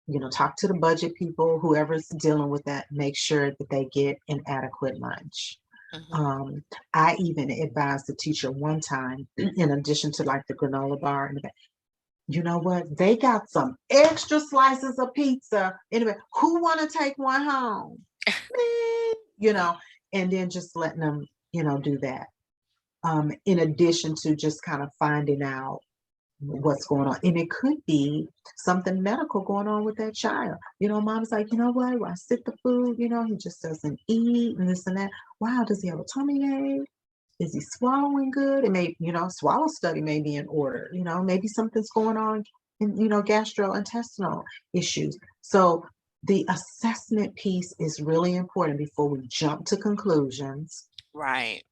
you know, talk to the budget people, whoever's dealing with that, make sure that they get an adequate lunch. Mhm. Um, I even advised the teacher one time, in addition to like the granola bar and the, you know what? They got some extra slices of pizza. Anyway, who want to take one home? Me, you know, and then just letting them, you know, do that. In addition to just kind of finding out what's going on. And it could be something medical going on with that child. You know, mom's like, you know what? When I sit the food, you know, he just doesn't eat and this and that. Wow, does he have a tummy ache? Is he swallowing good? It may, you know, swallow study may be in order. You know, maybe something's going on in, you know, gastrointestinal issues. So the assessment piece is really important before we jump to conclusions, Right.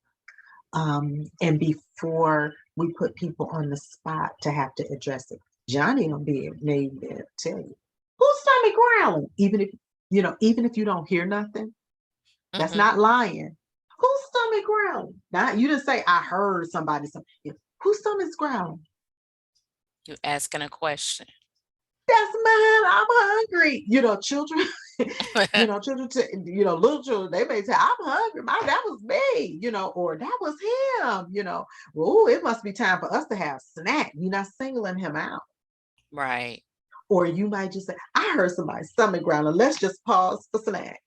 and before we put people on the spot to have to address it. Johnny gonna be maybe tell you whose stomach growling, even if you know, even if you don't hear nothing, that's Mhm. not lying. Whose stomach growling? Now you didn't say I heard somebody say whose stomach's growling. You asking a question. That's mine. I'm hungry. You know, children. You know, children. You know, little children. They may say, "I'm hungry. My that was me." You know, or that was him. You know, well, it must be time for us to have snack. You're not singling him out. Right. Or you might just say, "I heard somebody's stomach growling. Let's just pause for snack."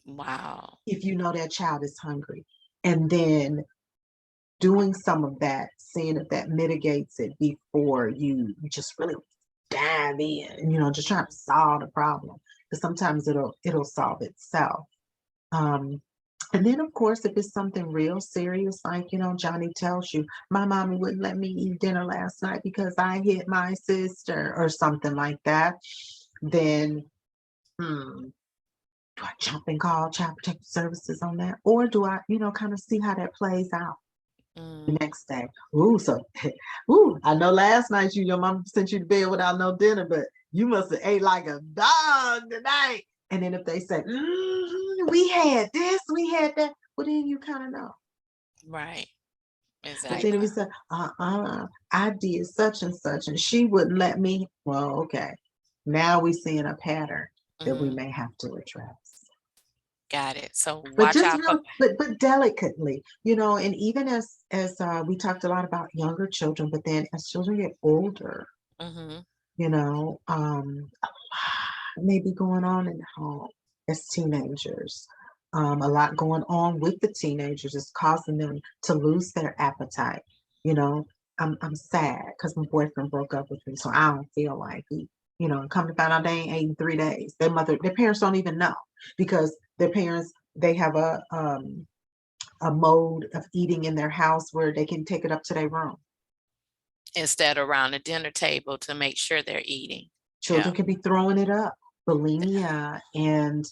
Wow. If you know that child is hungry, and then doing some of that, seeing if that mitigates it before you just really dive in, you know, just trying to solve the problem. Because sometimes it'll solve itself. Um, and then of course, if it's something real serious, like, you know, Johnny tells you, my mommy wouldn't let me eat dinner last night because I hit my sister or something like that, then do I jump and call Child Protective Services on that? Or do I, you know, kind of see how that plays out? The Mm. next day. Ooh, so ooh, I know last night your mom sent you to bed without no dinner, but you must have ate like a dog tonight. And then if they say, we had this, we had that, well, then you kind of know. Right. But then if Exactly. we say, I did such and she wouldn't let me. Well, okay. Now we seeing a pattern that we Mhm. may have to address. Got it. So But watch just out for. real, but delicately, you know, and even as we talked a lot about younger children, but then as children get older, Mhm. you know, a lot may be going on in the home as teenagers. A lot going on with the teenagers is causing them to lose their appetite. You know, I'm sad because my boyfriend broke up with me, so I don't feel like he, you know, and come to find out they ain't ate in 3 days. Their parents don't even know because their parents they have a mode of eating in their house where they can take it up to their room. Instead around the dinner table to make sure they're eating. Yeah. Children can be throwing it up. Bulimia and,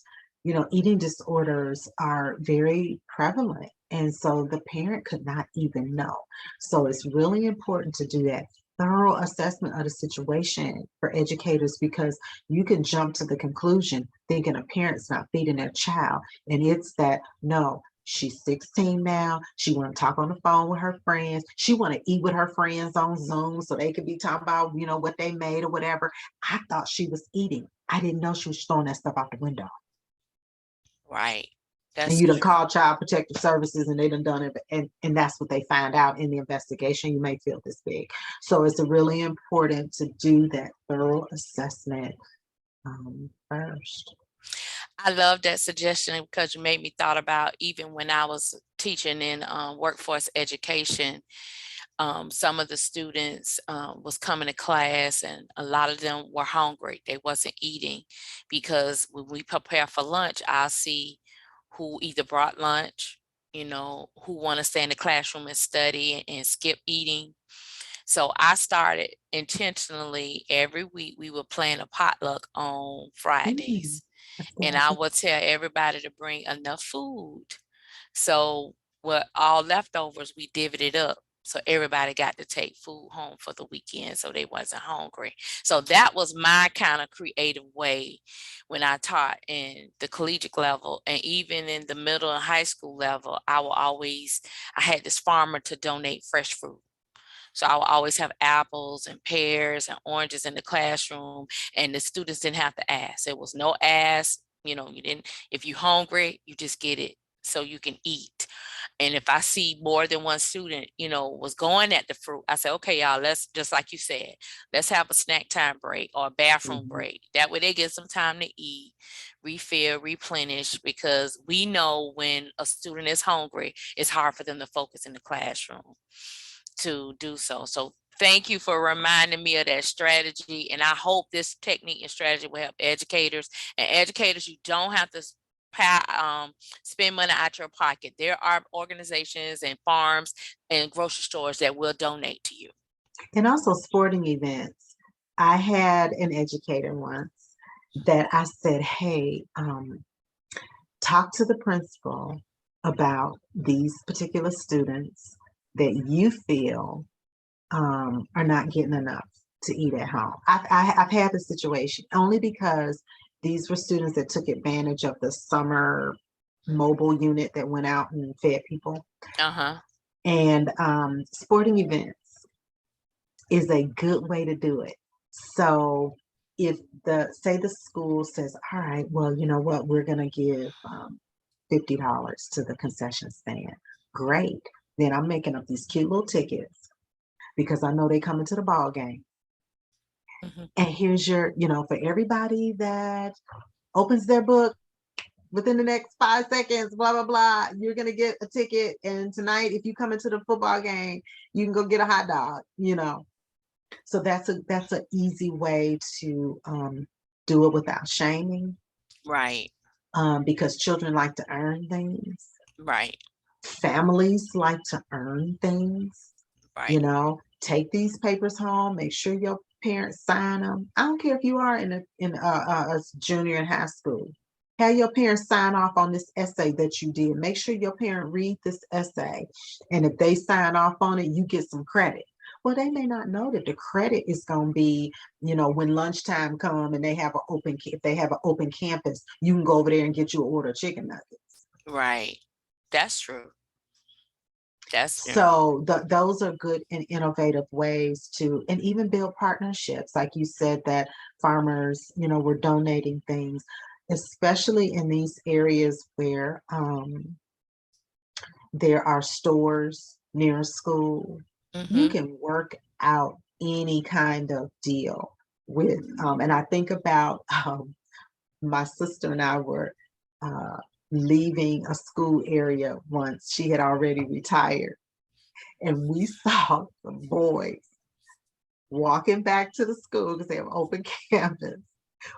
you know, eating disorders are very prevalent. And so the parent could not even know. So it's really important to do that thorough assessment of the situation for educators because you can jump to the conclusion thinking a parent's not feeding their child. And it's that no, she's 16 now. She want to talk on the phone with her friends. She want to eat with her friends on Zoom so they could be talking about, you know, what they made or whatever. I thought she was eating. I didn't know she was throwing that stuff out the window. Right. And That's you done true. called Child Protective Services and they done it, and that's what they find out in the investigation. You may feel this big. So it's really important to do that thorough assessment first. I love that suggestion because you made me thought about even when I was teaching in workforce education. Some of the students was coming to class and a lot of them were hungry. They wasn't eating because when we prepare for lunch, I'll see who either brought lunch, you know, who want to stay in the classroom and study and skip eating. So I started intentionally every week we would plan a potluck on Mm, Fridays. that's And I good. would tell everybody to bring enough food. So what all leftovers we divvied it up. So everybody got to take food home for the weekend so they wasn't hungry. So that was my kind of creative way when I taught in the collegiate level, and even in the middle and high school level. I had this farmer to donate fresh fruit. So I will always have apples and pears and oranges in the classroom, and the students didn't have to ask. There was no ask. You didn't, if you're hungry, you just get it so you can eat. And if I see more than one student, was going at the fruit, I say, okay, y'all, let's, just like you said, let's have a snack time break or a bathroom break. That way they get some time to eat, refill, replenish, because we know when a student is hungry, it's hard for them to focus in the classroom to do so. So thank you for reminding me of that strategy. And I hope this technique and strategy will help educators. And educators, you don't have to spend money out your pocket. There are organizations and farms and grocery stores that will donate to you. And also sporting events. I had an educator once that I said, hey, talk to the principal about these particular students that you feel are not getting enough to eat at home. I've had the situation only because these were students that took advantage of the summer mobile unit that went out and fed people. And sporting events is a good way to do it. So if the school says, all right, well, you know what, we're going to give $50 to the concession stand. Great. Then I'm making up these cute little tickets because I know they coming to the ball game. And here's your, for everybody that opens their book within the next 5 seconds, blah, blah, blah, you're going to get a ticket. And tonight, if you come into the football game, you can go get a hot dog, So that's an easy way to do it without shaming. Right. Because children like to earn things. Right. Families like to earn things. Right. Take these papers home, make sure your parents sign them. I don't care if you are in a junior in high school. Have your parents sign off on this essay that you did. Make sure your parent read this essay. And if they sign off on it, you get some credit. Well, they may not know that the credit is going to be, when lunchtime come and if they have an open campus, you can go over there and get you an order of chicken nuggets. Right. That's true. So those are good and innovative ways to, and even build partnerships. Like you said, that farmers, were donating things, especially in these areas where there are stores near school. You can work out any kind of deal with, and I think about my sister and I were leaving a school area once. She had already retired, and we saw some boys walking back to the school because they have open campus.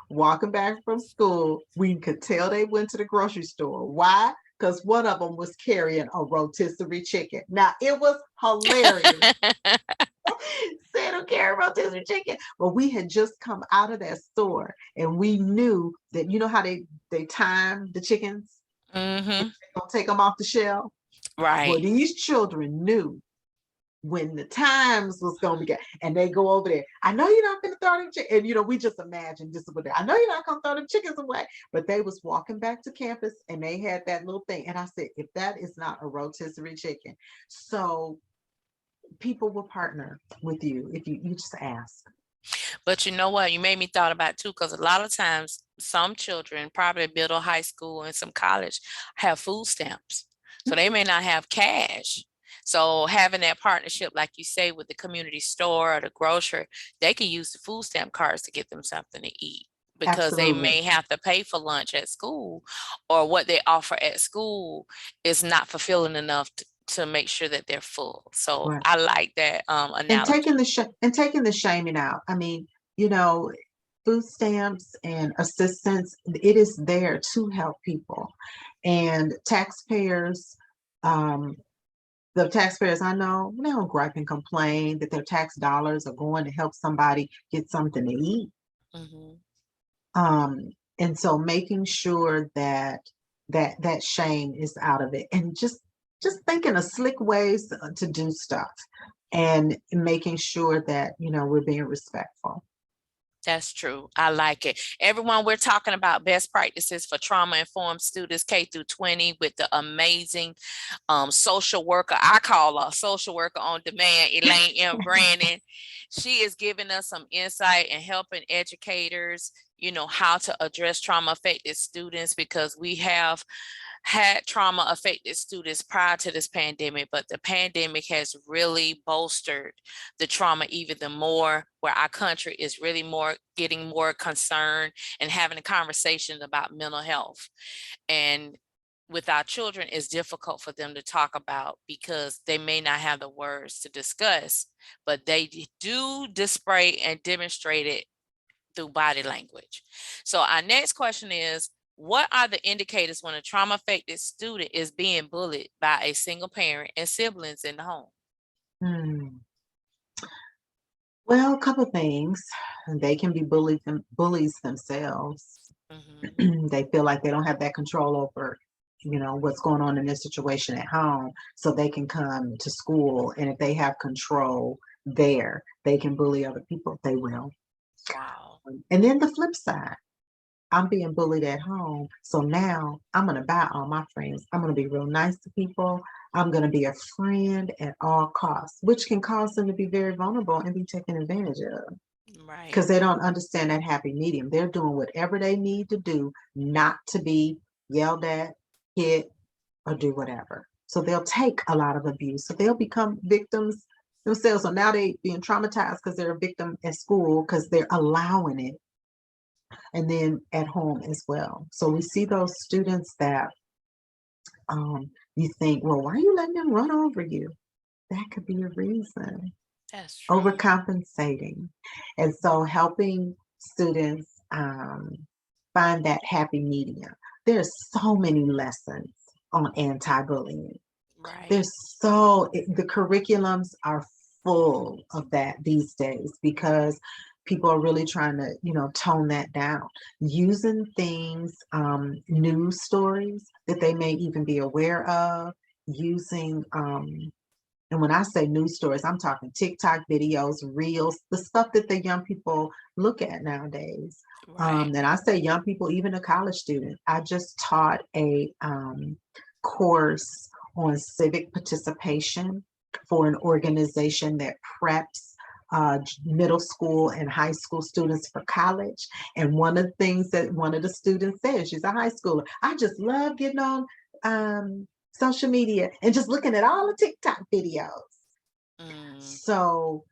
Walking back from school, we could tell they went to the grocery store. Why? Because one of them was carrying a rotisserie chicken. Now, it was hilarious. Said I'm carrying rotisserie chicken. But we had just come out of that store, and we knew that, how they time the chickens? Don't take them off the shelf. Right. Well, these children knew when the times was going to get, and they go over there. I know you're not going to throw them chickens. And, we just imagine this. I know you're not going to throw them chickens away. But they was walking back to campus, and they had that little thing. And I said, if that is not a rotisserie chicken. So people will partner with you if you just ask. But you know what? You made me thought about too, because a lot of times some children, probably middle, high school, and some college, have food stamps. So they may not have cash. So having that partnership, like you say, with the community store or the grocery, they can use the food stamp cards to get them something to eat, because Absolutely. they may have to pay for lunch at school, or what they offer at school is not fulfilling enough to make sure that they're full. So right. I like that analogy. And taking the shaming out. I mean, food stamps and assistance, it is there to help people. And taxpayers, the taxpayers I know, they don't gripe and complain that their tax dollars are going to help somebody get something to eat. And so making sure that shame is out of it, and just just thinking of slick ways to do stuff and making sure that, we're being respectful. That's true. I like it. Everyone, we're talking about best practices for trauma-informed students K-20 with the amazing social worker. I call her social worker on demand, Elaine M. Brannon. She is giving us some insight and helping educators, how to address trauma-affected students, because we have had trauma affected students prior to this pandemic, but the pandemic has really bolstered the trauma even the more, where our country is really getting more concerned and having a conversation about mental health. And with our children, it's difficult for them to talk about because they may not have the words to discuss, but they do display and demonstrate it through body language. So our next question is, what are the indicators when a trauma-affected student is being bullied by a single parent and siblings in the home? Well, a couple of things. They can be bullies themselves. They feel like they don't have that control over, what's going on in their situation at home. So they can come to school, and if they have control there, they can bully other people. They will. Wow. And then the flip side. I'm being bullied at home. So now I'm going to buy all my friends. I'm going to be real nice to people. I'm going to be a friend at all costs, which can cause them to be very vulnerable and be taken advantage of. Right. Because they don't understand that happy medium. They're doing whatever they need to do not to be yelled at, hit, or do whatever. So they'll take a lot of abuse. So they'll become victims themselves. So now they're being traumatized because they're a victim at school because they're allowing it. And then at home as well. So we see those students that you think, well, why are you letting them run over you? That could be a reason. That's true. Overcompensating. And so helping students find that happy medium. There's so many lessons on anti-bullying. Right. The curriculums are full of that these days because people are really trying to, tone that down, using things, news stories that they may even be aware of, using, and when I say news stories, I'm talking TikTok videos, reels, the stuff that the young people look at nowadays. Right. And I say young people, even a college student. I just taught a course on civic participation for an organization that preps middle school and high school students for college. And one of the things that one of the students said, she's a high schooler, I just love getting on social media and just looking at all the TikTok videos. So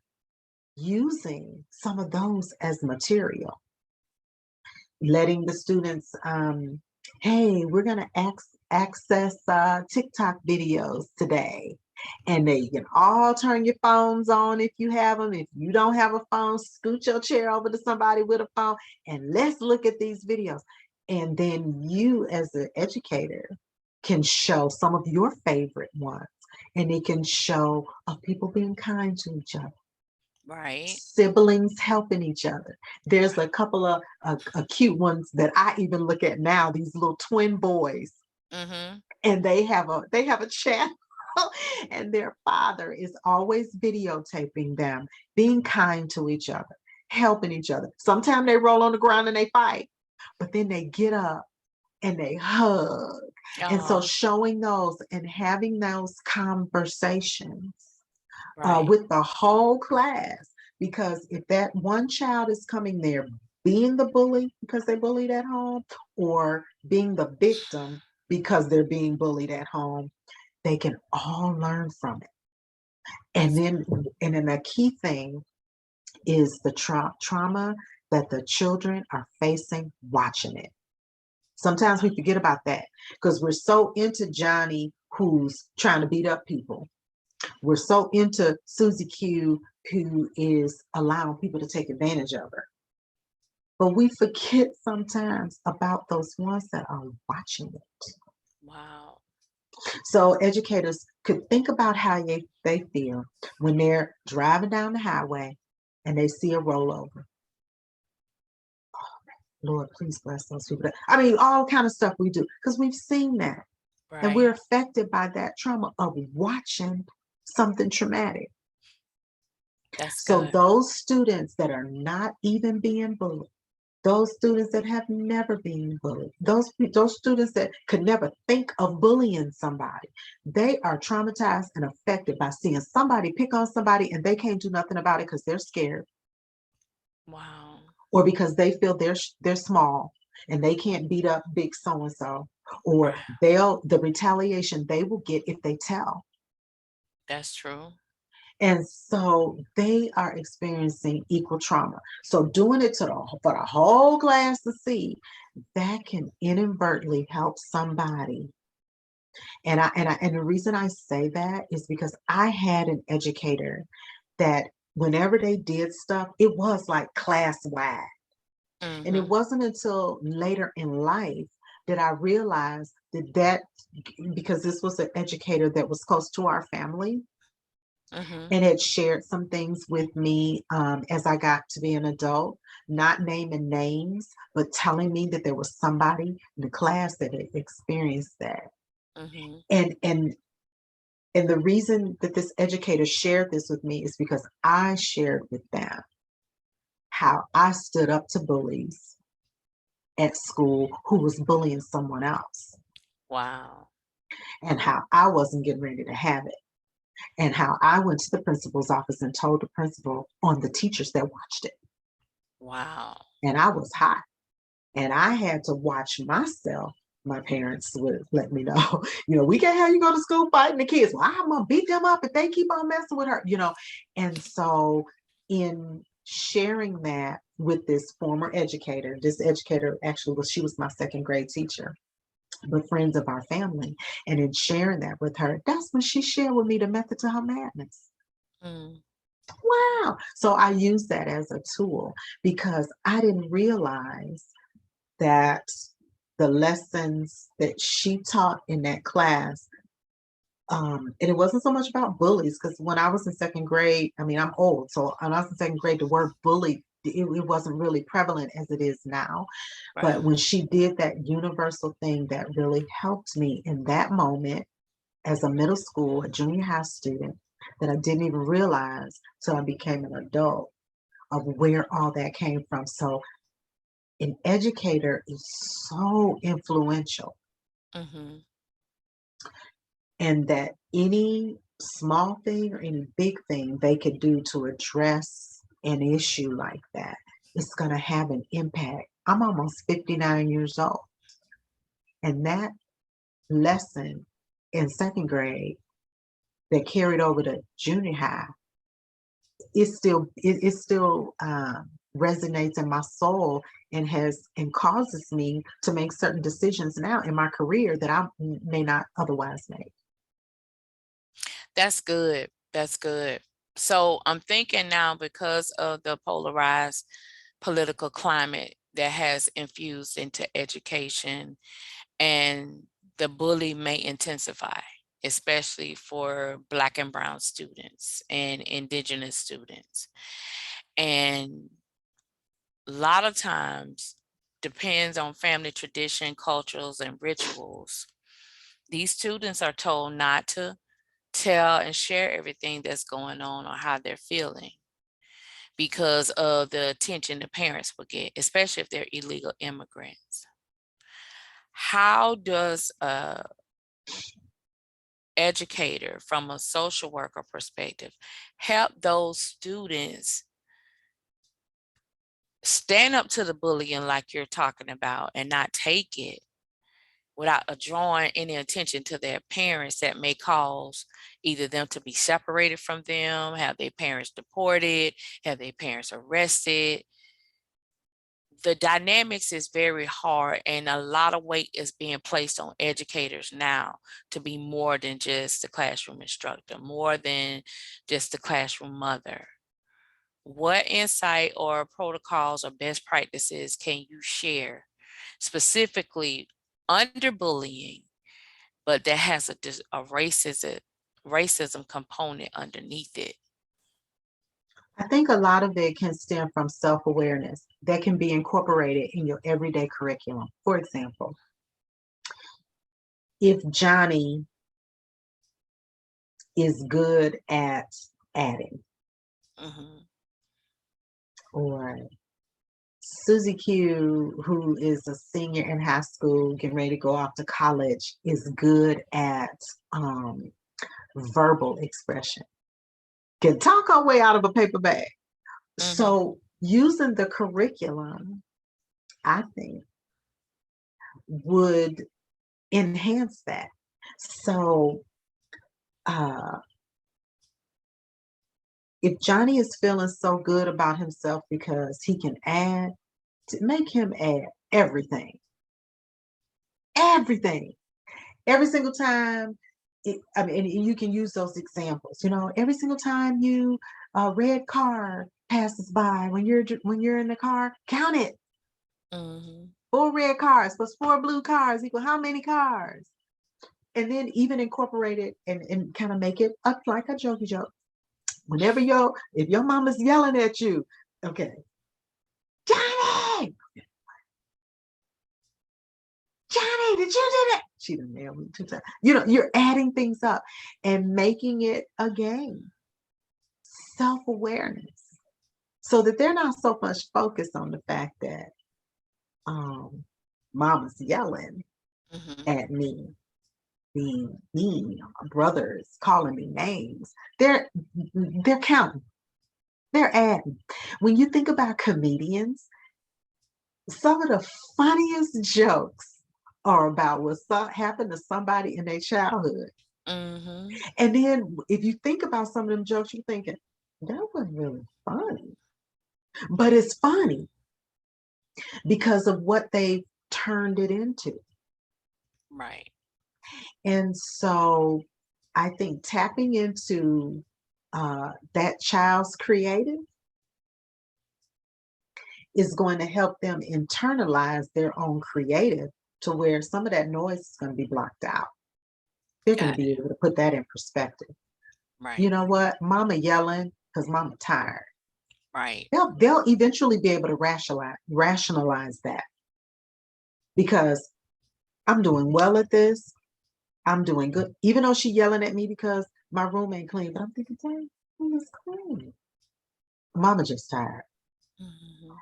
using some of those as material, letting the students, hey, we're going to access TikTok videos today. And you can all turn your phones on if you have them. If you don't have a phone, scoot your chair over to somebody with a phone and let's look at these videos. And then you as an educator can show some of your favorite ones, and it can show of people being kind to each other. Right. Siblings helping each other. There's a couple of cute ones that I even look at now, these little twin boys. And they have a channel. And their father is always videotaping them, being kind to each other, helping each other. Sometimes they roll on the ground and they fight, but then they get up and they hug. And so showing those and having those conversations with the whole class, because if that one child is coming there being the bully because they bullied at home, or being the victim because they're being bullied at home, they can all learn from it. And then the key thing is the trauma that the children are facing watching it. Sometimes we forget about that because we're so into Johnny who's trying to beat up people. We're so into Susie Q who is allowing people to take advantage of her. But we forget sometimes about those ones that are watching it. Wow. So educators could think about how they feel when they're driving down the highway and they see a rollover. Oh, Lord, please bless those people. I mean, all kind of stuff we do because we've seen that. And we're Right. affected by that trauma of watching something traumatic. That's So good. those students that are not even being bullied, those students that have never been bullied, those students that could never think of bullying somebody, they are traumatized and affected by seeing somebody pick on somebody and they can't do nothing about it because they're scared Wow. or because they feel they're small and they can't beat up big so and so, or Right. the retaliation they will get if they tell. That's true. And so they are experiencing equal trauma. So doing it for the whole class to see, that can inadvertently help somebody. And the reason I say that is because I had an educator that whenever they did stuff, it was like class wide. And it Mm-hmm. wasn't until later in life that I realized that because this was an educator that was close to our family, Mm-hmm. and had shared some things with me as I got to be an adult, not naming names, but telling me that there was somebody in the class that had experienced that. Mm-hmm. And and and the reason that this educator shared this with me is because I shared with them how I stood up to bullies at school who was bullying someone else, Wow. and how I wasn't getting ready to have it, and how I went to the principal's office and told the principal on the teachers that watched it. Wow. And I was hot. And I had to watch myself. My parents would let me know, we can't have you go to school fighting the kids. Well, I'm gonna beat them up if they keep on messing with her. And so in sharing that with this former educator, this educator actually she was my second grade teacher, but friends of our family. And in sharing that with her, that's when she shared with me the method to her madness. Mm. Wow. So I use that as a tool because I didn't realize that the lessons that she taught in that class, and it wasn't so much about bullies, because when I was in second grade, I mean, I'm old, so when I was in second grade, the word bully, it wasn't really prevalent as it is now. Right. But when she did that universal thing that really helped me in that moment as a middle school, a junior high student, that I didn't even realize till I became an adult of where all that came from. So an educator is so influential, Mm-hmm. and that any small thing or any big thing they could do to address an issue like that, it's going to have an impact. I'm almost 59 years old, and that lesson in second grade that carried over to junior high, it still resonates in my soul and causes me to make certain decisions now in my career that I may not otherwise make. That's good. That's good. So I'm thinking now, because of the polarized political climate that has infused into education, and the bully may intensify, especially for Black and Brown students and Indigenous students. And a lot of times depends on family tradition, cultures, and rituals. These students are told not to tell and share everything that's going on or how they're feeling because of the attention the parents will get, especially if they're illegal immigrants. How does a educator from a social worker perspective help those students stand up to the bullying like you're talking about and not take it without drawing any attention to their parents that may cause either them to be separated from them, have their parents deported, have their parents arrested? The dynamics is very hard, and a lot of weight is being placed on educators now to be more than just the classroom instructor, more than just the classroom mother. What insight or protocols or best practices can you share specifically under bullying, but that has a racism component underneath it? I think a lot of it can stem from self-awareness that can be incorporated in your everyday curriculum. For example, if Johnny is good at adding, or Susie Q, who is a senior in high school, getting ready to go off to college, is good at verbal expression, can talk our way out of a paper bag. So using the curriculum, I think, would enhance that. So if Johnny is feeling so good about himself because he can add, to make him add everything. Every single time. I mean, and you can use those examples. Every single time a red car passes by, when you're in the car, count it. 4 red cars plus 4 blue cars equal how many cars? And then even incorporate it and kind of make it up like a jokey joke. Whenever if your mama's yelling at you, okay, Johnny, did you do that? She done nailed me 2 times. You're adding things up and making it a game. Self-awareness. So that they're not so much focused on the fact that mama's yelling at me, being mean, brothers calling me names. They're counting. They're adding. When you think about comedians, some of the funniest jokes are about what happened to somebody in their childhood. And then if you think about some of them jokes, you're thinking, that wasn't really funny. But it's funny because of what they turned it into. Right. And so I think tapping into that child's creative is going to help them internalize their own creative to where some of that noise is going to be blocked out. They're going to be able to put that in perspective. Right. You know what? Mama yelling because mama tired. Right. They'll eventually be able to rationalize that, because I'm doing well at this. I'm doing good. Even though she's yelling at me because my room ain't clean, but I'm thinking, dang, room is clean. Mama just tired.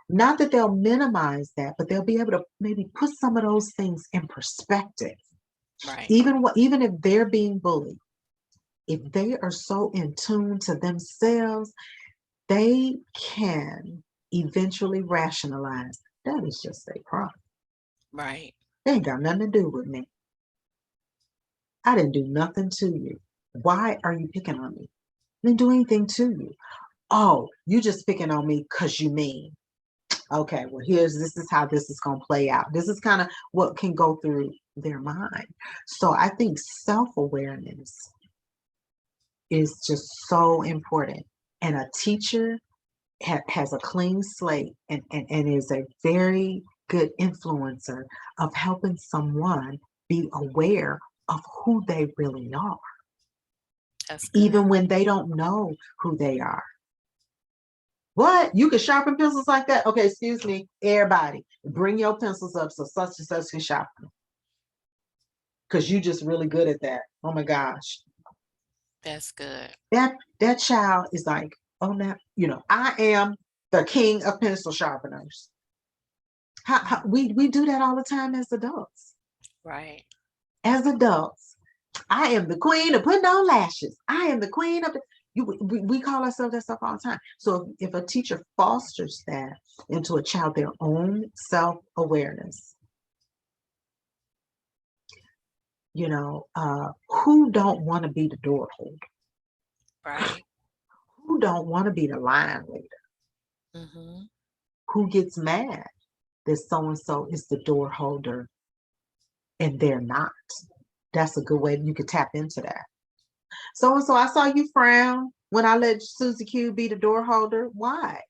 Not that they'll minimize that, but they'll be able to maybe put some of those things in perspective. Right. Even if they're being bullied, if they are so in tune to themselves, they can eventually rationalize that is just a problem. Right. They ain't got nothing to do with me. I didn't do nothing to you. Why are you picking on me? I didn't do anything to you. Oh, you just picking on me because you mean. Okay, well, this is how this is going to play out. This is kind of what can go through their mind. So I think self-awareness is just so important. And a teacher has a clean slate and is a very good influencer of helping someone be aware of who they really are. Even when they don't know who they are. What? You can sharpen pencils like that? Okay, excuse me, everybody, bring your pencils up so such and such can sharpen them. Because you're just really good at that. Oh my gosh. That's good. That child is like, oh, now, I am the king of pencil sharpeners. We do that all the time as adults. Right. As adults, I am the queen of putting on lashes. I am the queen of we call ourselves that stuff all the time. So if a teacher fosters that into a child, their own self-awareness, who don't want to be the door holder? Right. Who don't want to be the line leader? Who gets mad that so-and-so is the door holder and they're not? That's a good way you could tap into that. So-and-so, I saw you frown when I let Susie Q be the door holder. Why?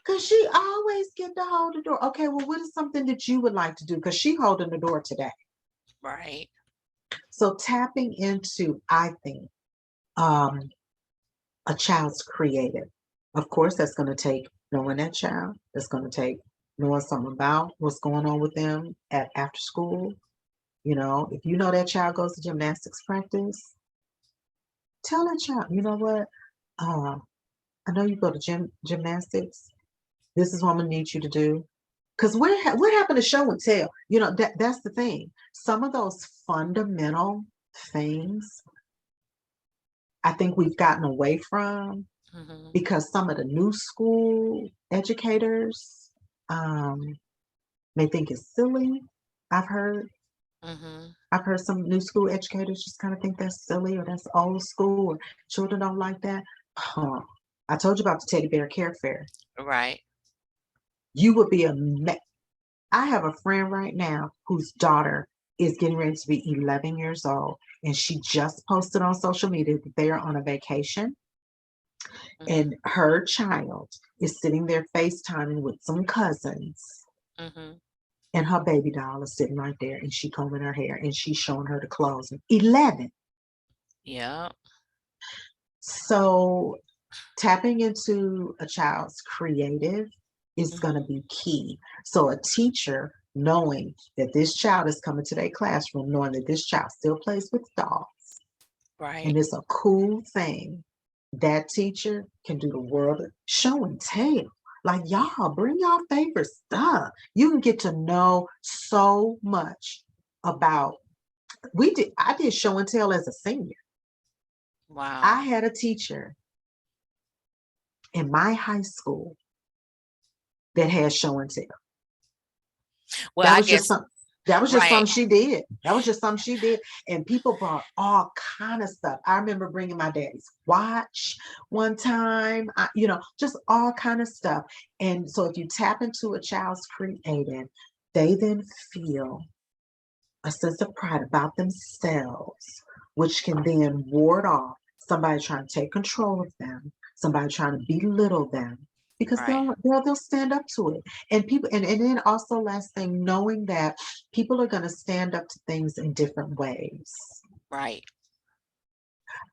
Because she always get to hold the door. Okay, well, what is something that you would like to do? Because she holding the door today. Right. So tapping into, I think, a child's creative. Of course, that's going to take knowing that child. That's going to take knowing something about what's going on with them after school. If you know that child goes to gymnastics practice, tell that child, you know what? I know you go to gymnastics. This is what I'm gonna need you to do. Because what happened to show and tell? That's the thing. Some of those fundamental things I think we've gotten away from because some of the new school educators may think it's silly. I've heard some new school educators just kind of think that's silly or that's old school or children don't like that. I told you about the teddy bear care fair. Right. You would be I have a friend right now whose daughter is getting ready to be 11 years old, and she just posted on social media that they are on a vacation, and her child is sitting there FaceTiming with some cousins, and her baby doll is sitting right there, and she combing her hair, and she's showing her the clothes. 11. Yeah. So tapping into a child's creative is going to be key. So a teacher knowing that this child is coming to their classroom, knowing that this child still plays with dolls, Right. and it's a cool thing, that teacher can do the world of show and tell. Like, y'all bring y'all favorite stuff. You can get to know so much about. I did show and tell as a senior. Wow. I had a teacher in my high school that had show and tell. Well, That I was guess just right. something she did. That was just something she did. And people brought all kind of stuff. I remember bringing my daddy's watch one time, just all kind of stuff. And so if you tap into a child's creative, they then feel a sense of pride about themselves, which can then ward off somebody trying to take control of them, somebody trying to belittle them, because Right. they'll stand up to it. And people, and then also last thing, knowing that people are going to stand up to things in different ways. Right.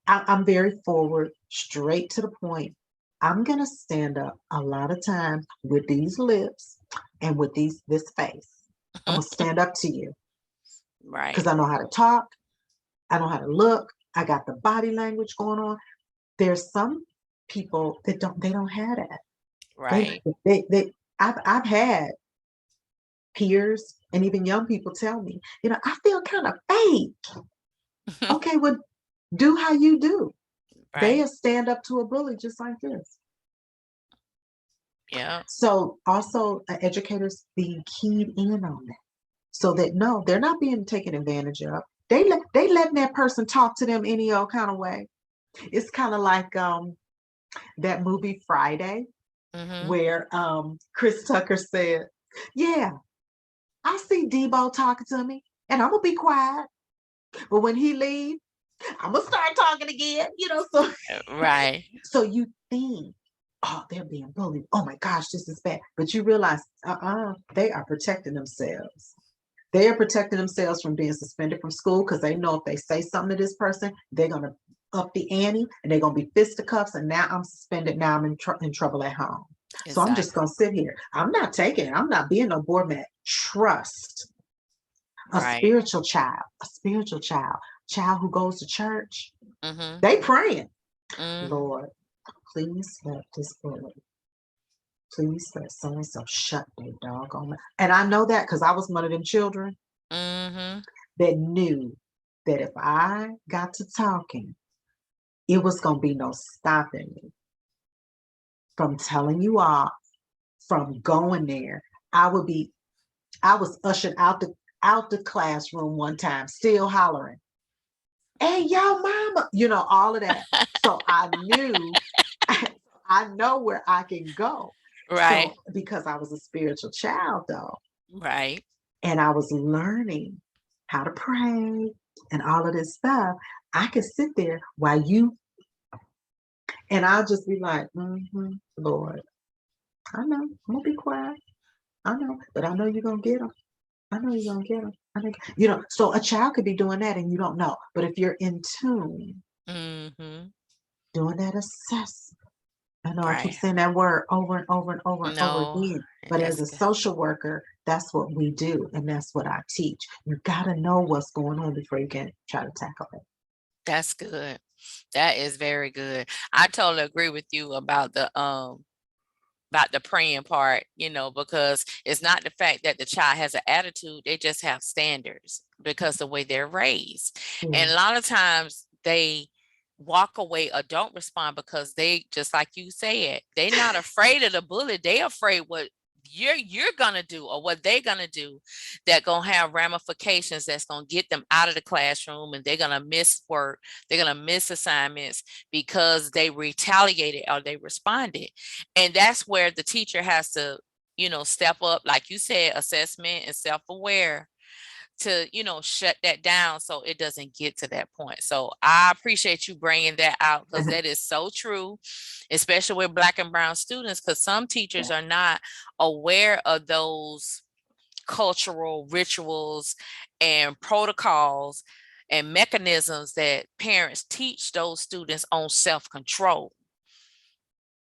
I'm very forward, straight to the point. I'm going to stand up a lot of times with these lips and with this face. I'm going to stand up to you. Right. Because I know how to talk. I know how to look. I got the body language going on. There's some people that don't have that. Right. I've had peers and even young people tell me, I feel kind of fake. Okay, well, do how you do. Right. They'll stand up to a bully just like this. Yeah. So also educators being keyed in on that. So that no, they're not being taken advantage of. They letting that person talk to them any old kind of way. It's kind of like that movie Friday, where Chris Tucker said, "Yeah, I see Debo talking to me, and I'm gonna be quiet. But when he leaves, I'm gonna start talking again." So Right. So you think, oh, they're being bullied. Oh my gosh, this is bad. But you realize, they are protecting themselves. They are protecting themselves from being suspended from school because they know if they say something to this person, they're going to up the ante and they're going to be fisticuffs. And now I'm suspended. Now I'm in trouble at home. Exactly. So I'm just going to sit here. I'm not taking it. I'm not being no board mat. Trust a spiritual child, child who goes to church. They praying. Lord, please let this bully. Please let so-and-so shut their doggone mouth. And I know that because I was one of them children that knew that if I got to talking, it was going to be no stopping me from telling you off, from going there. I was ushered out the classroom one time, still hollering, "Hey, y'all mama," all of that. So I knew, I know where I can go. Right. So, because I was a spiritual child, though. Right. And I was learning how to pray and all of this stuff. I could sit there while and I'll just be like, Lord, I know, I'm gonna be quiet. I know, but I know you're gonna get them. I know you're gonna get them. So a child could be doing that and you don't know. But if you're in tune, doing that assessment. I know I keep saying that word over and over and over and over again. But as a social worker, that's what we do, and that's what I teach. You got to know what's going on before you can try to tackle it. That's good. That is very good. I totally agree with you about the praying part, because it's not the fact that the child has an attitude, they just have standards because the way they're raised. And a lot of times they walk away or don't respond because they, just like you said, they're not afraid of the bully. They afraid what you're gonna do or what they're gonna do that gonna have ramifications that's gonna get them out of the classroom, and they're gonna miss work, they're gonna miss assignments because they retaliated or they responded. And that's where the teacher has to, step up, like you said, assessment and self-aware to, shut that down so it doesn't get to that point. So I appreciate you bringing that out, because that is so true, especially with Black and brown students, because some teachers are not aware of those cultural rituals and protocols and mechanisms that parents teach those students on self-control,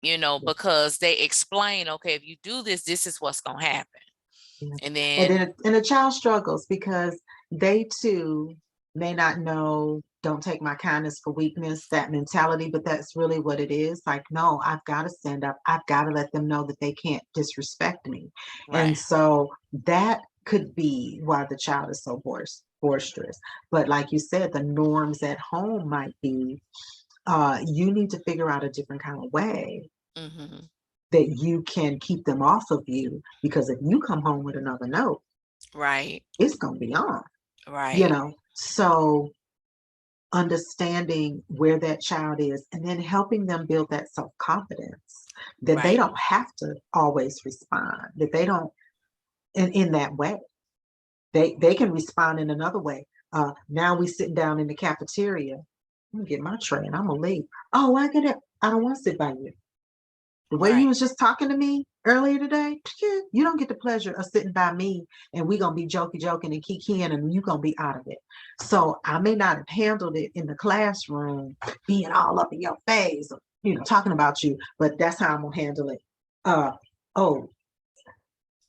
because they explain, okay, if you do this, this is what's going to happen. And then a child struggles because they too may not know, don't take my kindness for weakness, that mentality, but that's really what it is. Like, no, I've got to stand up. I've got to let them know that they can't disrespect me. Right. And so that could be why the child is so boisterous. But like you said, the norms at home might be, you need to figure out a different kind of way that you can keep them off of you, because if you come home with another note, right, it's going to be on. right. So understanding where that child is and then helping them build that self-confidence that they don't have to always respond, that they don't in that way. They can respond in another way. Now we sitting down in the cafeteria. I'm gonna get my tray and I'm gonna leave. Oh, I don't want to sit by you. The way you was just talking to me earlier today, you don't get the pleasure of sitting by me, and we gonna be joking and kikiing, and you gonna be out of it. So I may not have handled it in the classroom, being all up in your face, talking about you, but that's how I'm gonna handle it. Oh,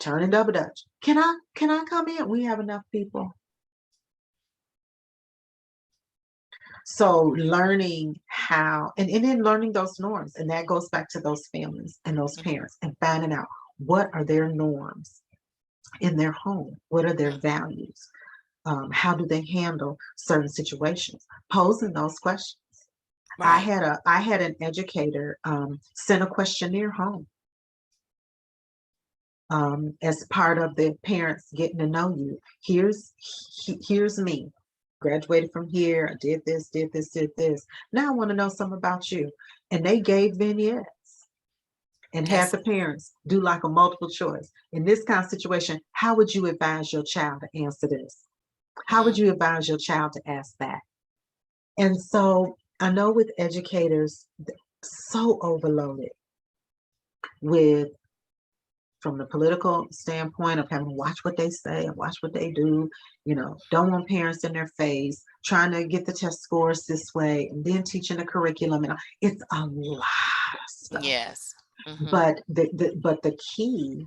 turning double dutch. Can I come in? We have enough people. So learning how, and then learning those norms, and that goes back to those families and those parents, and finding out what are their norms in their home, what are their values, how do they handle certain situations, posing those questions. I had an educator send a questionnaire home as part of the parents getting to know you. Here's me. Graduated from here, I did this. Now I want to know something about you. And they gave vignettes and had the parents do like a multiple choice. In this kind of situation, how would you advise your child to answer this? How would you advise your child to ask that? And so I know with educators, so overloaded with, from the political standpoint of having to watch what they say and watch what they do, don't want parents in their face, trying to get the test scores this way, and then teaching the curriculum, and it's a lot of stuff. Yes. But the key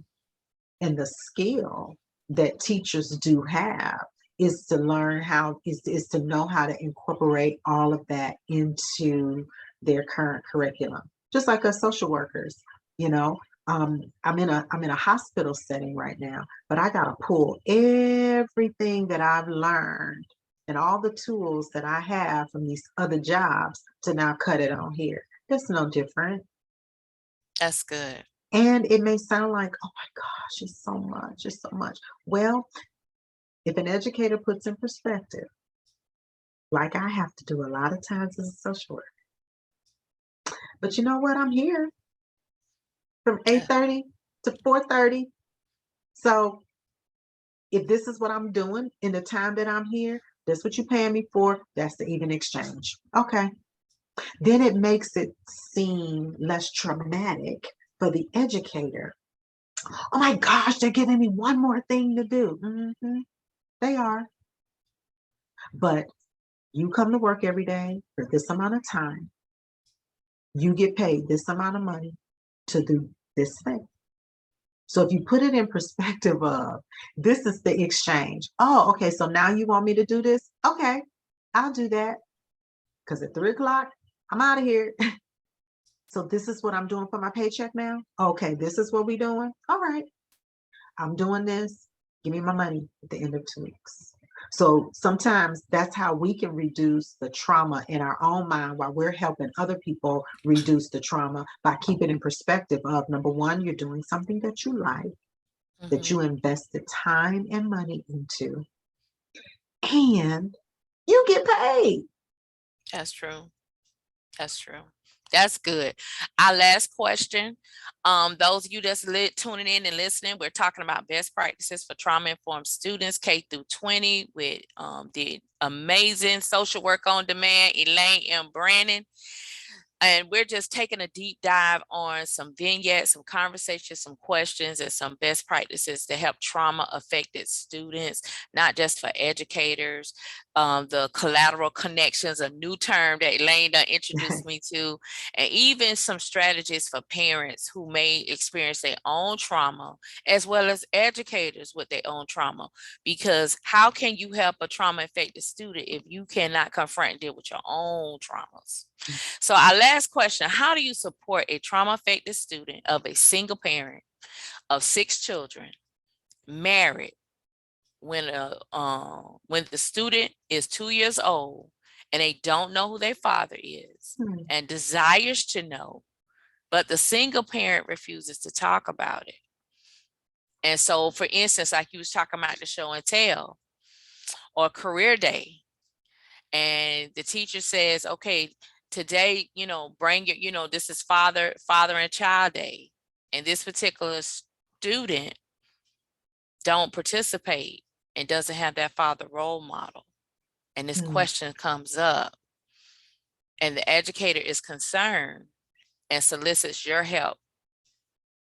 and the skill that teachers do have is to learn is to know how to incorporate all of that into their current curriculum, just like us social workers. I'm in a hospital setting right now, but I got to pull everything that I've learned and all the tools that I have from these other jobs to now cut it on here. It's no different. That's good. And it may sound like, oh my gosh, it's so much. Well, if an educator puts in perspective, like I have to do a lot of times as a social worker, but you know what? I'm here from 8:30 to 4:30. So if this is what I'm doing in the time that I'm here, that's what you're paying me for. That's the even exchange. Okay. Then it makes it seem less traumatic for the educator. Oh my gosh, they're giving me one more thing to do. They are. But you come to work every day for this amount of time. You get paid this amount of money to do this thing. So if you put it in perspective of, this is the exchange. Oh, okay, so now you want me to do this? Okay, I'll do that. Because at 3 o'clock, I'm out of here. So this is what I'm doing for my paycheck now? Okay, this is what we're doing? All right, I'm doing this. Give me my money at the end of 2 weeks. So sometimes that's how we can reduce the trauma in our own mind while we're helping other people reduce the trauma by keeping in perspective of, number one, you're doing something that you like, that you invested time and money into, and you get paid. That's true. That's true. That's good. Our last question. Those of you that's tuning in and listening, we're talking about best practices for trauma-informed students, K through 20, with the amazing social work on demand, Elaine M. Brannon. And we're just taking a deep dive on some vignettes, some conversations, some questions, and some best practices to help trauma-affected students, not just for educators. The collateral connections, a new term that Elaine introduced me to, and even some strategies for parents who may experience their own trauma, as well as educators with their own trauma. Because how can you help a trauma-affected student if you cannot confront and deal with your own traumas? So our last question, how do you support a trauma-affected student of a single parent of 6 children, married, when the student is 2 years old and they don't know who their father is and desires to know, but the single parent refuses to talk about it? And so, for instance, like you was talking about the show and tell or career day, and the teacher says, okay, today, bring your, this is father and child day, and this particular student don't participate and doesn't have that father role model. And this question comes up and the educator is concerned and solicits your help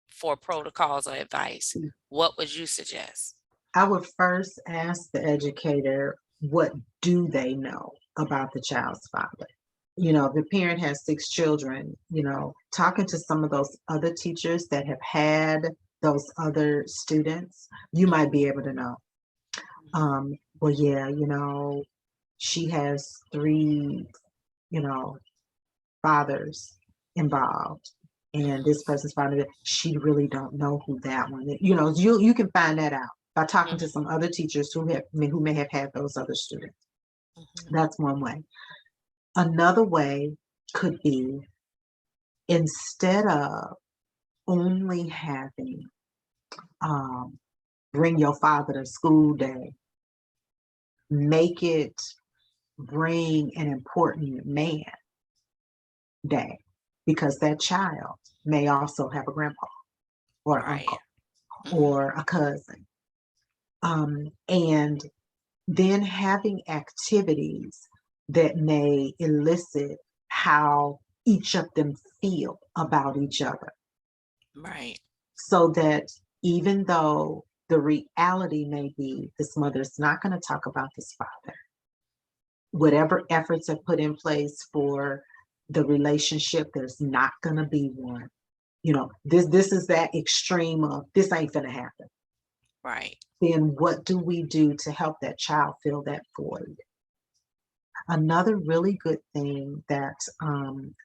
for protocols or advice. What would you suggest? I would first ask the educator, what do they know about the child's father? If the parent has 6 children, talking to some of those other teachers that have had those other students, you might be able to know. Well, yeah, she has 3, fathers involved, and this person's father, she really don't know who that one is. You can find that out by talking to some other teachers who may have had those other students. That's one way. Another way could be, instead of only having bring your father to school day, make it bring an important man day, because that child may also have a grandpa or an uncle or a cousin. And then having activities that may elicit how each of them feel about each other. Right. So that even though the reality may be this mother's not going to talk about this father, whatever efforts are put in place for the relationship, there's not going to be one. This is that extreme of, this ain't going to happen. Right. Then what do we do to help that child fill that void? Another really good thing that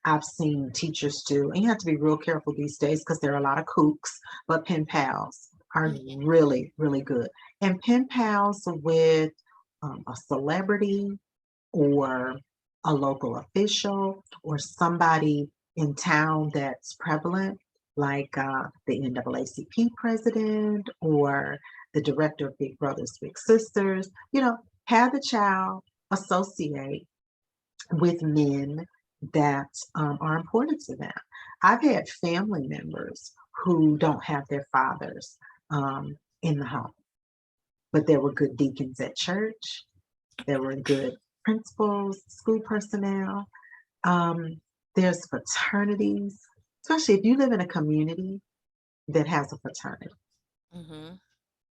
I've seen teachers do, and you have to be real careful these days because there are a lot of kooks, but pen pals are really, really good. And pen pals with a celebrity or a local official or somebody in town that's prevalent, like the NAACP president or the director of Big Brothers Big Sisters. Have the child associate with men that are important to them. I've had family members who don't have their fathers in the home, but there were good deacons at church. There were good principals, school personnel. There's fraternities, especially if you live in a community that has a fraternity.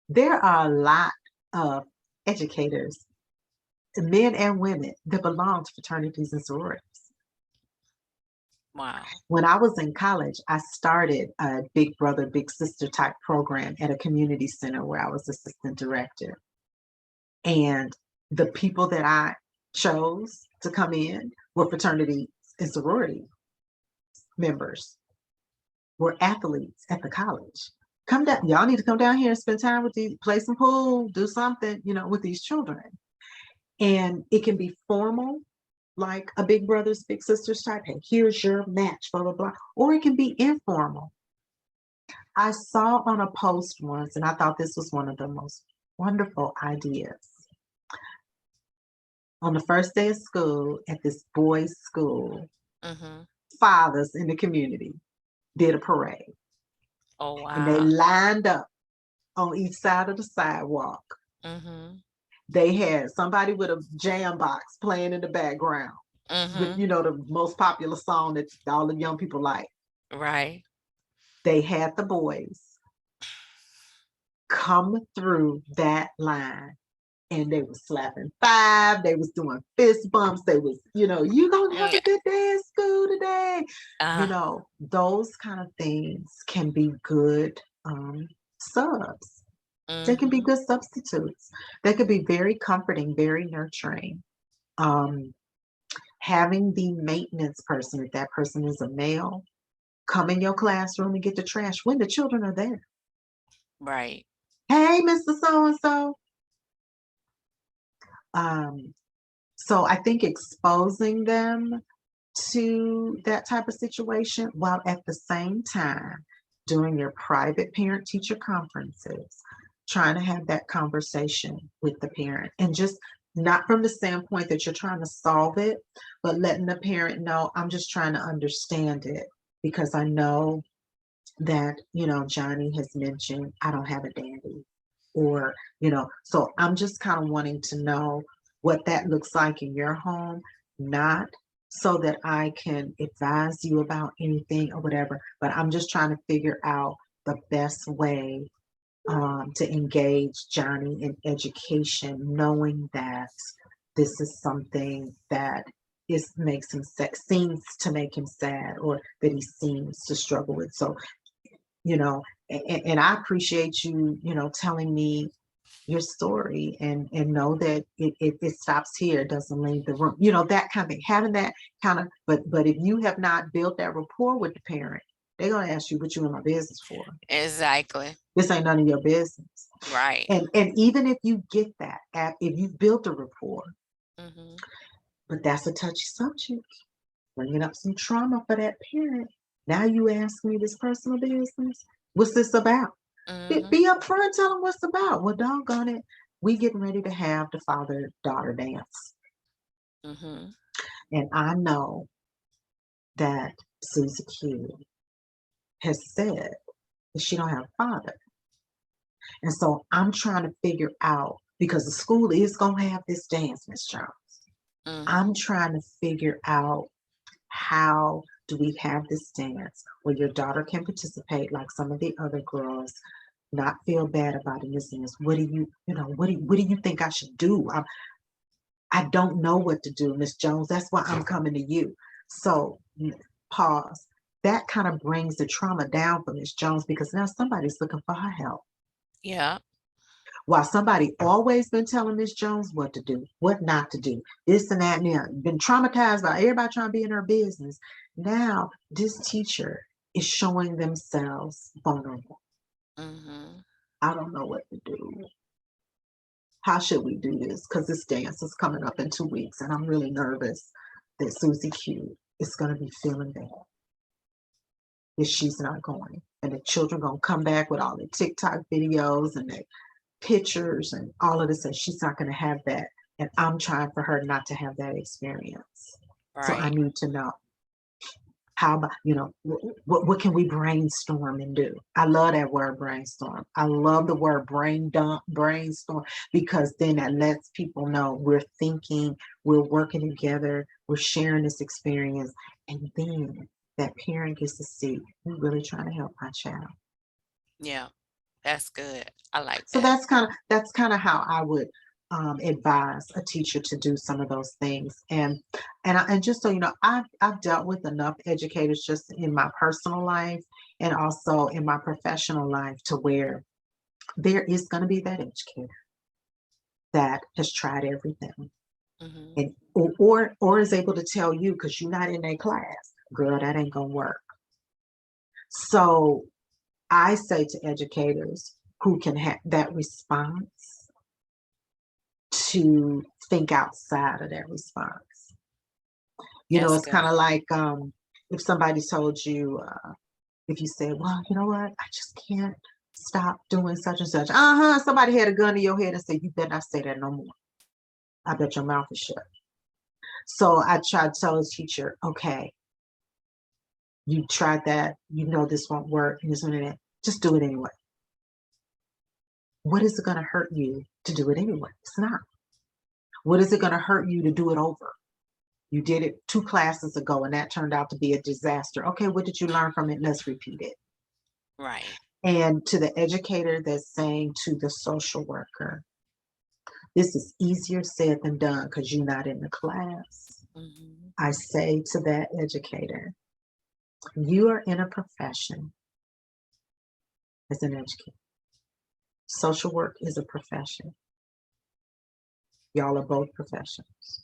There are a lot of educators, men and women, that belong to fraternities and sororities. Wow. When I was in college, I started a big brother, big sister type program at a community center where I was assistant director. And the people that I chose to come in were fraternity and sorority members, were athletes at the college. Come down, y'all need to come down here and spend time with these, play some pool, do something, with these children. And it can be formal, like a big brothers, big sisters type, hey, here's your match, blah, blah, blah. Or it can be informal. I saw on a post once, and I thought this was one of the most wonderful ideas. On the first day of school at this boys' school, fathers in the community did a parade. Oh, wow. And they lined up on each side of the sidewalk. They had somebody with a jam box playing in the background with, the most popular song that all the young people like. Right. They had the boys come through that line, and they were slapping five. They was doing fist bumps. They was, you gonna have a good day at school today. Those kind of things can be good subs. They can be good substitutes. They could be very comforting, very nurturing. Having the maintenance person, if that person is a male, come in your classroom and get the trash when the children are there. Right. Hey, Mr. So-and-so. So I think exposing them to that type of situation, while at the same time doing your private parent-teacher conferences, trying to have that conversation with the parent, and just not from the standpoint that you're trying to solve it, but letting the parent know, I'm just trying to understand it, because I know that, Johnny has mentioned, I don't have a daddy, or, so I'm just kind of wanting to know what that looks like in your home, not so that I can advise you about anything or whatever, but I'm just trying to figure out the best way to engage Johnny in education, knowing that this is something that seems to make him sad, or that he seems to struggle with. So, and I appreciate you, telling me your story, and know that it stops here, it doesn't leave the room, that kind of thing, having that kind of, but if you have not built that rapport with the parent, they're going to ask you what you in my business for. Exactly. This ain't none of your business. Right. And even if you get that, if you've built a rapport, but that's a touchy subject, bringing up some trauma for that parent. Now you ask me this personal business. What's this about? Be upfront, tell them what's about. Well, doggone it, we getting ready to have the father-daughter dance. And I know that Susie Q has said that she don't have a father. And so I'm trying to figure out, because the school is going to have this dance, Miss Jones. I'm trying to figure out, how do we have this dance where your daughter can participate like some of the other girls, not feel bad about it, missing this. What do you think I should do? I don't know what to do, Miss Jones. That's why I'm coming to you. So pause. That kind of brings the trauma down for Miss Jones, because now somebody's looking for her help. Yeah. While somebody always been telling Miss Jones what to do, what not to do, this and that, and that, been traumatized by everybody trying to be in her business. Now this teacher is showing themselves vulnerable. I don't know what to do. How should we do this? Because this dance is coming up in 2 weeks, and I'm really nervous that Susie Q is going to be feeling bad if she's not going. And the children going to come back with all the TikTok videos and their pictures and all of this, and she's not going to have that. And I'm trying for her not to have that experience. Right. So I need to know, how about, what can we brainstorm and do? I love that word, brainstorm. I love the word brain dump, brainstorm, because then that lets people know we're thinking, we're working together, we're sharing this experience, and then that parent gets to see, we're really trying to help my child. Yeah, that's good. I like that. So that's kind of how I would advise a teacher to do some of those things. And just so you know, I've dealt with enough educators just in my personal life and also in my professional life to where there is going to be that educator that has tried everything and or is able to tell you, because you're not in a class, girl, that ain't gonna work. So I say to educators who can have that response to think outside of that response. You know, That's it's kind good. of like if somebody told you, if you said, well, you know what, I just can't stop doing such and such. Somebody had a gun to your head and said, you better not say that no more. I bet your mouth is shut. So I tried to tell a teacher, okay, you tried that, you know this won't work, and this one and that. Just do it anyway. What is it going to hurt you to do it anyway? It's not. What is it going to hurt you to do it over? You did it 2 classes ago and that turned out to be a disaster. Okay, what did you learn from it? Let's repeat it. Right. And to the educator that's saying to the social worker, this is easier said than done because you're not in the class. I say to that educator, you are in a profession as an educator. Social work is a profession. Y'all are both professionals.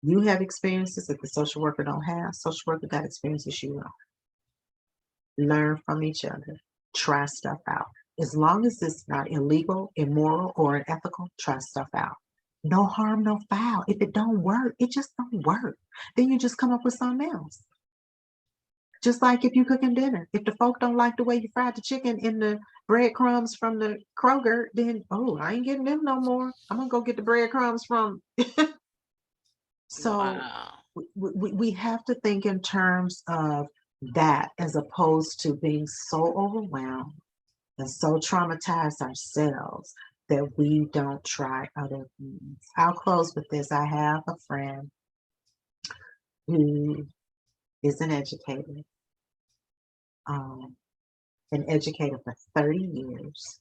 You have experiences that the social worker don't have. Social worker got experiences you don't. Learn from each other. Try stuff out. As long as it's not illegal, immoral, or unethical, try stuff out. No harm, no foul. If it don't work, it just don't work. Then you just come up with something else. Just like if you cooking dinner. If the folk don't like the way you fried the chicken in the breadcrumbs from the Kroger, then, oh, I ain't getting them no more. I'm going to go get the breadcrumbs from. So Wow. we have to think in terms of that as opposed to being so overwhelmed and so traumatized ourselves that we don't try other things. I'll close with this. I have a friend who is an educator for 30 years,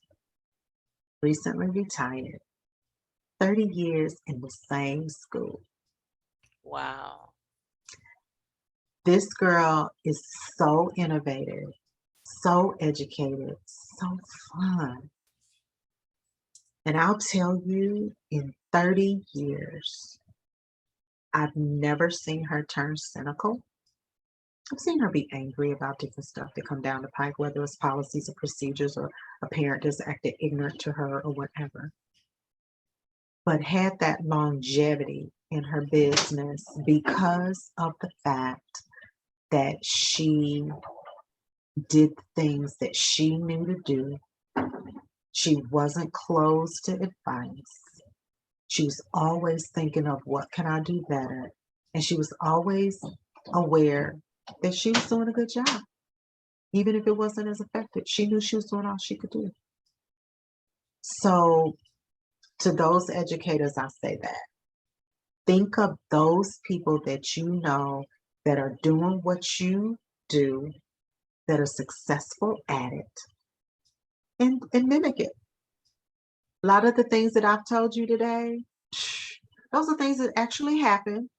recently retired, 30 years in the same school. Wow. This girl is so innovative, so educated, so fun. And I'll tell you, in 30 years, I've never seen her turn cynical. I've seen her be angry about different stuff that come down the pike, whether it's policies or procedures or a parent that's acted ignorant to her or whatever. But had that longevity in her business because of the fact that she did things that she knew to do. She wasn't closed to advice. She was always thinking of what can I do better? And she was always aware that she was doing a good job. Even if it wasn't as effective, she knew she was doing all she could do. So to those educators, I say that. Think of those people that you know that are doing what you do, that are successful at it, and mimic it. A lot of the things that I've told you today, those are things that actually happen,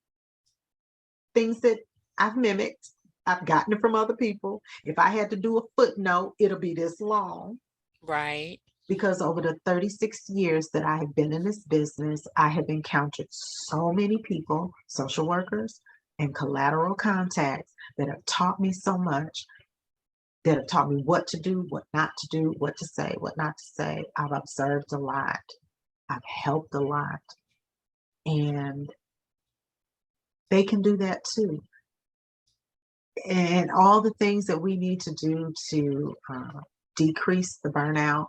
things that I've mimicked. I've gotten it from other people. If I had to do a footnote, it'll be this long. Right. Because over the 36 years that I have been in this business, I have encountered so many people, social workers and collateral contacts, that have taught me so much, that have taught me what to do, what not to do, what to say, what not to say. I've observed a lot. I've helped a lot. And they can do that too. And all the things that we need to do to decrease the burnout,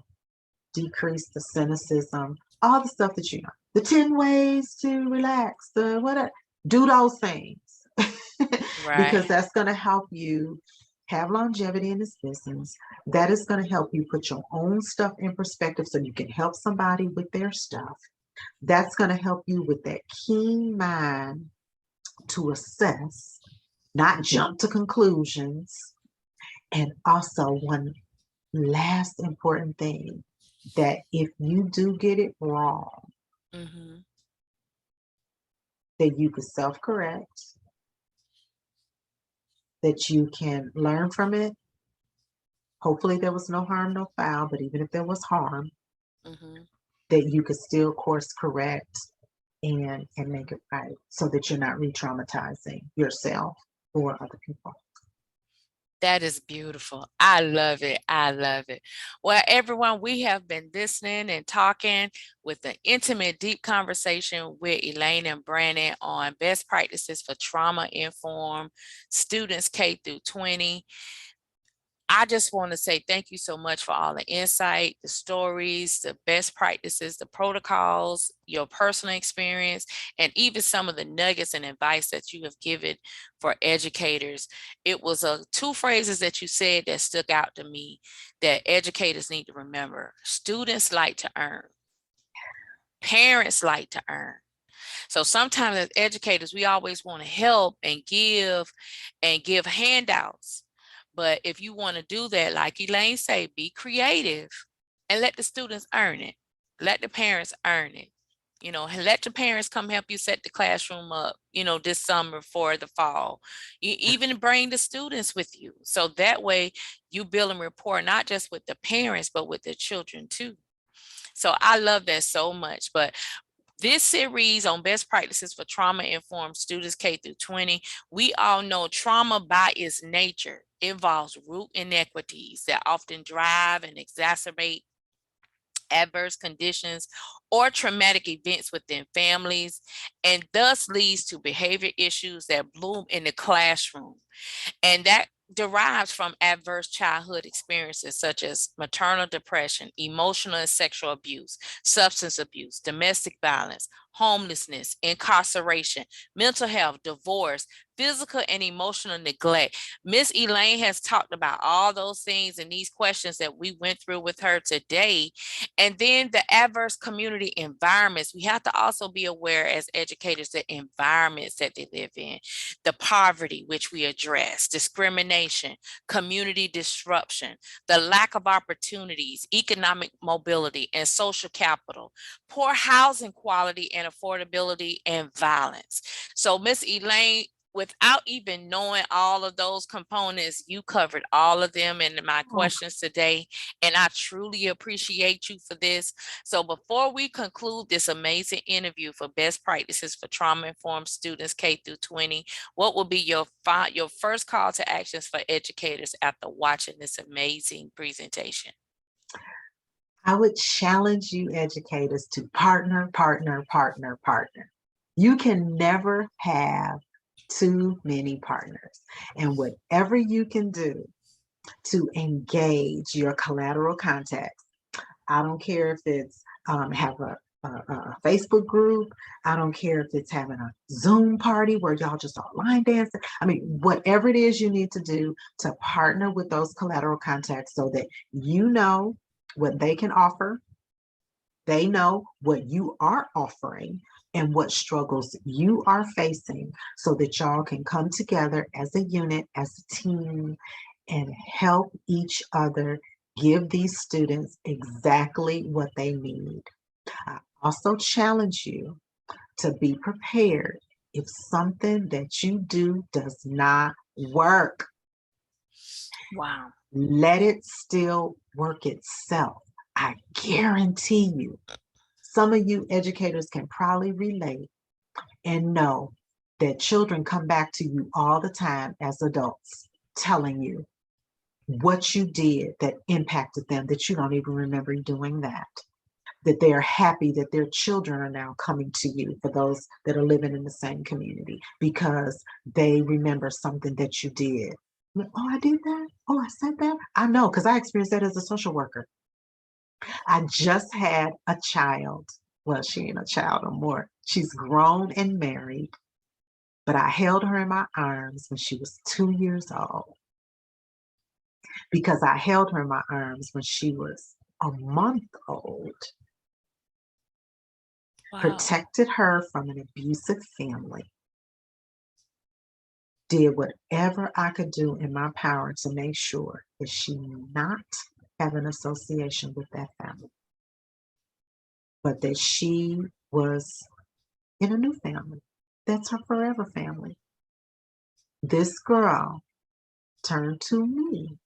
decrease the cynicism, all the stuff that you know, the 10 ways to relax, the whatever, do those things. Because Right. that's going to help you have longevity in this business. That is going to help you put your own stuff in perspective so you can help somebody with their stuff. That's going to help you with that keen mind to assess, not jump to conclusions. And also, one last important thing, that if you do get it wrong, Mm-hmm. that you could self-correct, that you can learn from it. Hopefully there was no harm, no foul, but even if there was harm, Mm-hmm. that you could still course correct and make it right so that you're not re-traumatizing yourself or other people. That is beautiful. I love it. I love it. Well, everyone, we have been listening and talking with an intimate, deep conversation with Elaine and Brannon on best practices for trauma-informed students K through 20. I just want to say thank you so much for all the insight, the stories, the best practices, the protocols, your personal experience, and even some of the nuggets and advice that you have given for educators. It was two phrases that you said that stuck out to me that educators need to remember. Students like to earn. Parents like to earn. So sometimes as educators, we always want to help and give handouts. But if you want to do that, like Elaine say, be creative and let the students earn it. Let the parents earn it. And let the parents come help you set the classroom up, this summer for the fall. You even bring the students with you. So that way you build a rapport, not just with the parents, but with the children too. So I love that so much. But this series on best practices for trauma-informed students K through 20, we all know trauma by its nature involves root inequities that often drive and exacerbate adverse conditions or traumatic events within families, and thus leads to behavior issues that bloom in the classroom. And that derives from adverse childhood experiences such as maternal depression, emotional and sexual abuse, substance abuse, domestic violence, homelessness, incarceration, mental health, divorce, physical and emotional neglect. Miss Elaine has talked about all those things and these questions that we went through with her today. And then the adverse community environments. We have to also be aware as educators the environments that they live in, the poverty, which we address, discrimination, community disruption, the lack of opportunities, economic mobility, and social capital, poor housing quality and affordability, and violence. So, Miss Elaine, without even knowing all of those components, you covered all of them in my questions today, and I truly appreciate you for this. So before we conclude this amazing interview for best practices for trauma-informed students K through 20, what will be your first call to actions for educators after watching this amazing presentation? I would challenge you educators to partner, partner, partner, partner. You can never have too many partners. And whatever you can do to engage your collateral contacts, I don't care if it's have a Facebook group. I don't care if it's having a Zoom party where y'all just are line dancing. I mean, whatever it is you need to do to partner with those collateral contacts so that you know what they can offer, they know what you are offering and what struggles you are facing so that y'all can come together as a unit, as a team, and help each other give these students exactly what they need. I also challenge you to be prepared if something that you do does not work. Wow. Let it still work itself. I guarantee you, some of you educators can probably relate and know that children come back to you all the time as adults telling you what you did that impacted them, that you don't even remember doing that they're happy that their children are now coming to you, for those that are living in the same community, because they remember something that you did. Oh, I did that? Oh, I said that? I know, because I experienced that as a social worker. I just had a child. Well, she ain't a child no more. She's grown and married, but I held her in my arms when she was 2 years old, because I held her in my arms when she was a month old, Wow. protected her from an abusive family, did whatever I could do in my power to make sure that she not have an association with that family, but that she was in a new family. That's her forever family. This girl turned to me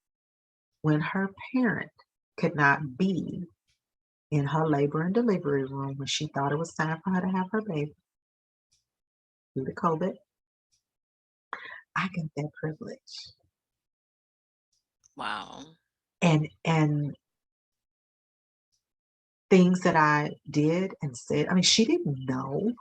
when her parent could not be in her labor and delivery room when she thought it was time for her to have her baby due to COVID. I got that privilege. Wow. And things that I did and said, I mean, she didn't know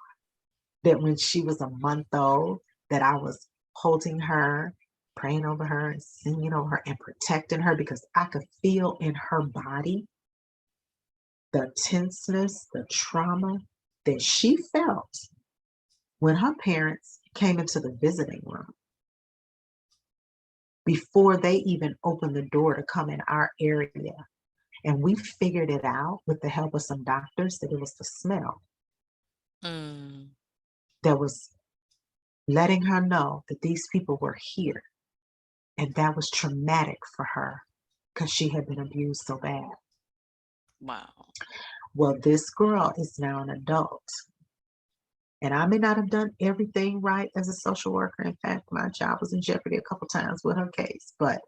that when she was a month old that I was holding her, praying over her and singing over her and protecting her, because I could feel in her body the tenseness, the trauma that she felt when her parents came into the visiting room before they even opened the door to come in our area. And we figured it out with the help of some doctors that it was the smell that was letting her know that these people were here. And that was traumatic for her because she had been abused so bad. Wow. Well, this girl is now an adult. And I may not have done everything right as a social worker. In fact, my job was in jeopardy a couple times with her case. But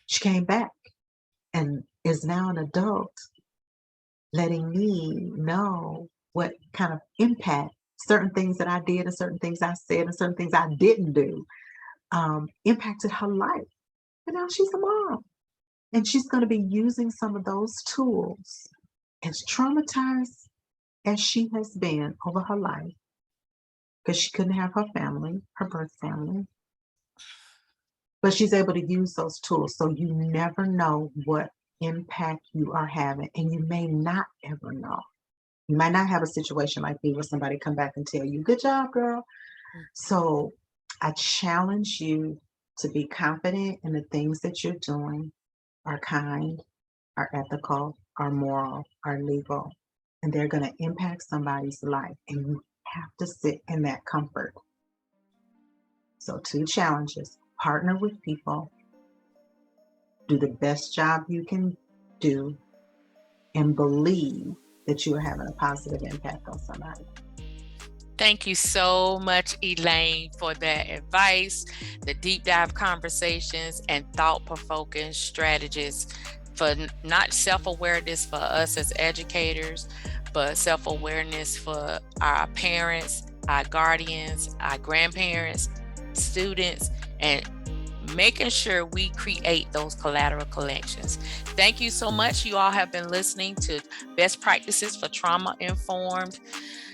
she came back and is now an adult, letting me know what kind of impact certain things that I did and certain things I said and certain things I didn't do impacted her life. And now she's a mom. And she's going to be using some of those tools, as traumatized as she has been over her life, because she couldn't have her family, her birth family. But she's able to use those tools. So you never know what impact you are having. And you may not ever know. You might not have a situation like me where somebody come back and tell you, good job, girl. So I challenge you to be confident in the things that you're doing are kind, are ethical, are moral, are legal, and they're going to impact somebody's life. And you have to sit in that comfort. So 2 challenges: partner with people, do the best job you can do, and believe that you are having a positive impact on somebody. Thank you so much, Elaine, for that advice, the deep dive conversations, and thought-provoking strategies for not self-awareness for us as educators, but self-awareness for our parents, our guardians, our grandparents, students, and making sure we create those collateral collections. Thank you so much. You all have been listening to Best Practices for Trauma-Informed,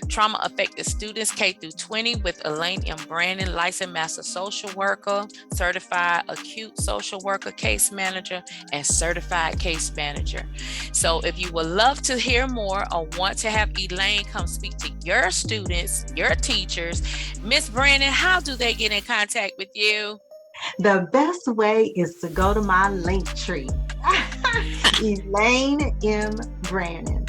Trauma-Affected Students K-20 with Elaine M. Brannon, Licensed Master Social Worker, Certified Acute Social Worker Case Manager, and Certified Case Manager. So if you would love to hear more or want to have Elaine come speak to your students, your teachers, Miss Brannon, how do they get in contact with you? The best way is to go to my link tree, Elaine M. Brannon.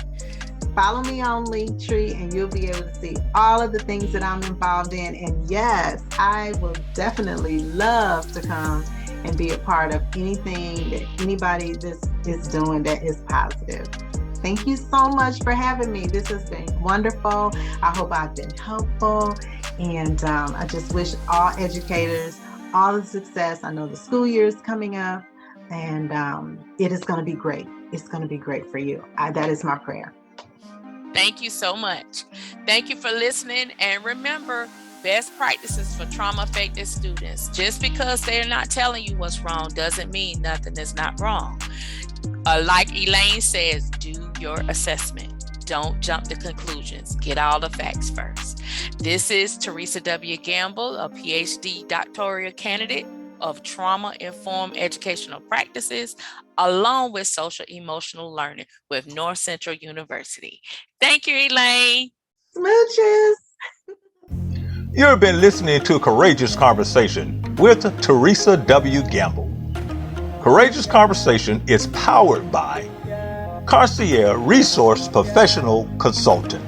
Follow me on Linktree and you'll be able to see all of the things that I'm involved in. And yes, I will definitely love to come and be a part of anything that anybody is doing that is positive. Thank you so much for having me. This has been wonderful. I hope I've been helpful. And I just wish all educators all the success. I know the school year is coming up and it is going to be great. It's going to be great for you. That is my prayer. Thank you so much. Thank you for listening. And remember, best practices for trauma-affected students. Just because they're not telling you what's wrong doesn't mean nothing is not wrong. Like Elaine says, do your assessment. Don't jump to conclusions. Get all the facts first. This is Teresa W. Gamble, a PhD doctoral candidate of trauma-informed educational practices, along with social emotional learning with Northcentral University. Thank you, Elaine. Smooches. You've been listening to Courageous Conversation with Teresa W. Gamble. Courageous Conversation is powered by Carcier Resource Professional Consultant.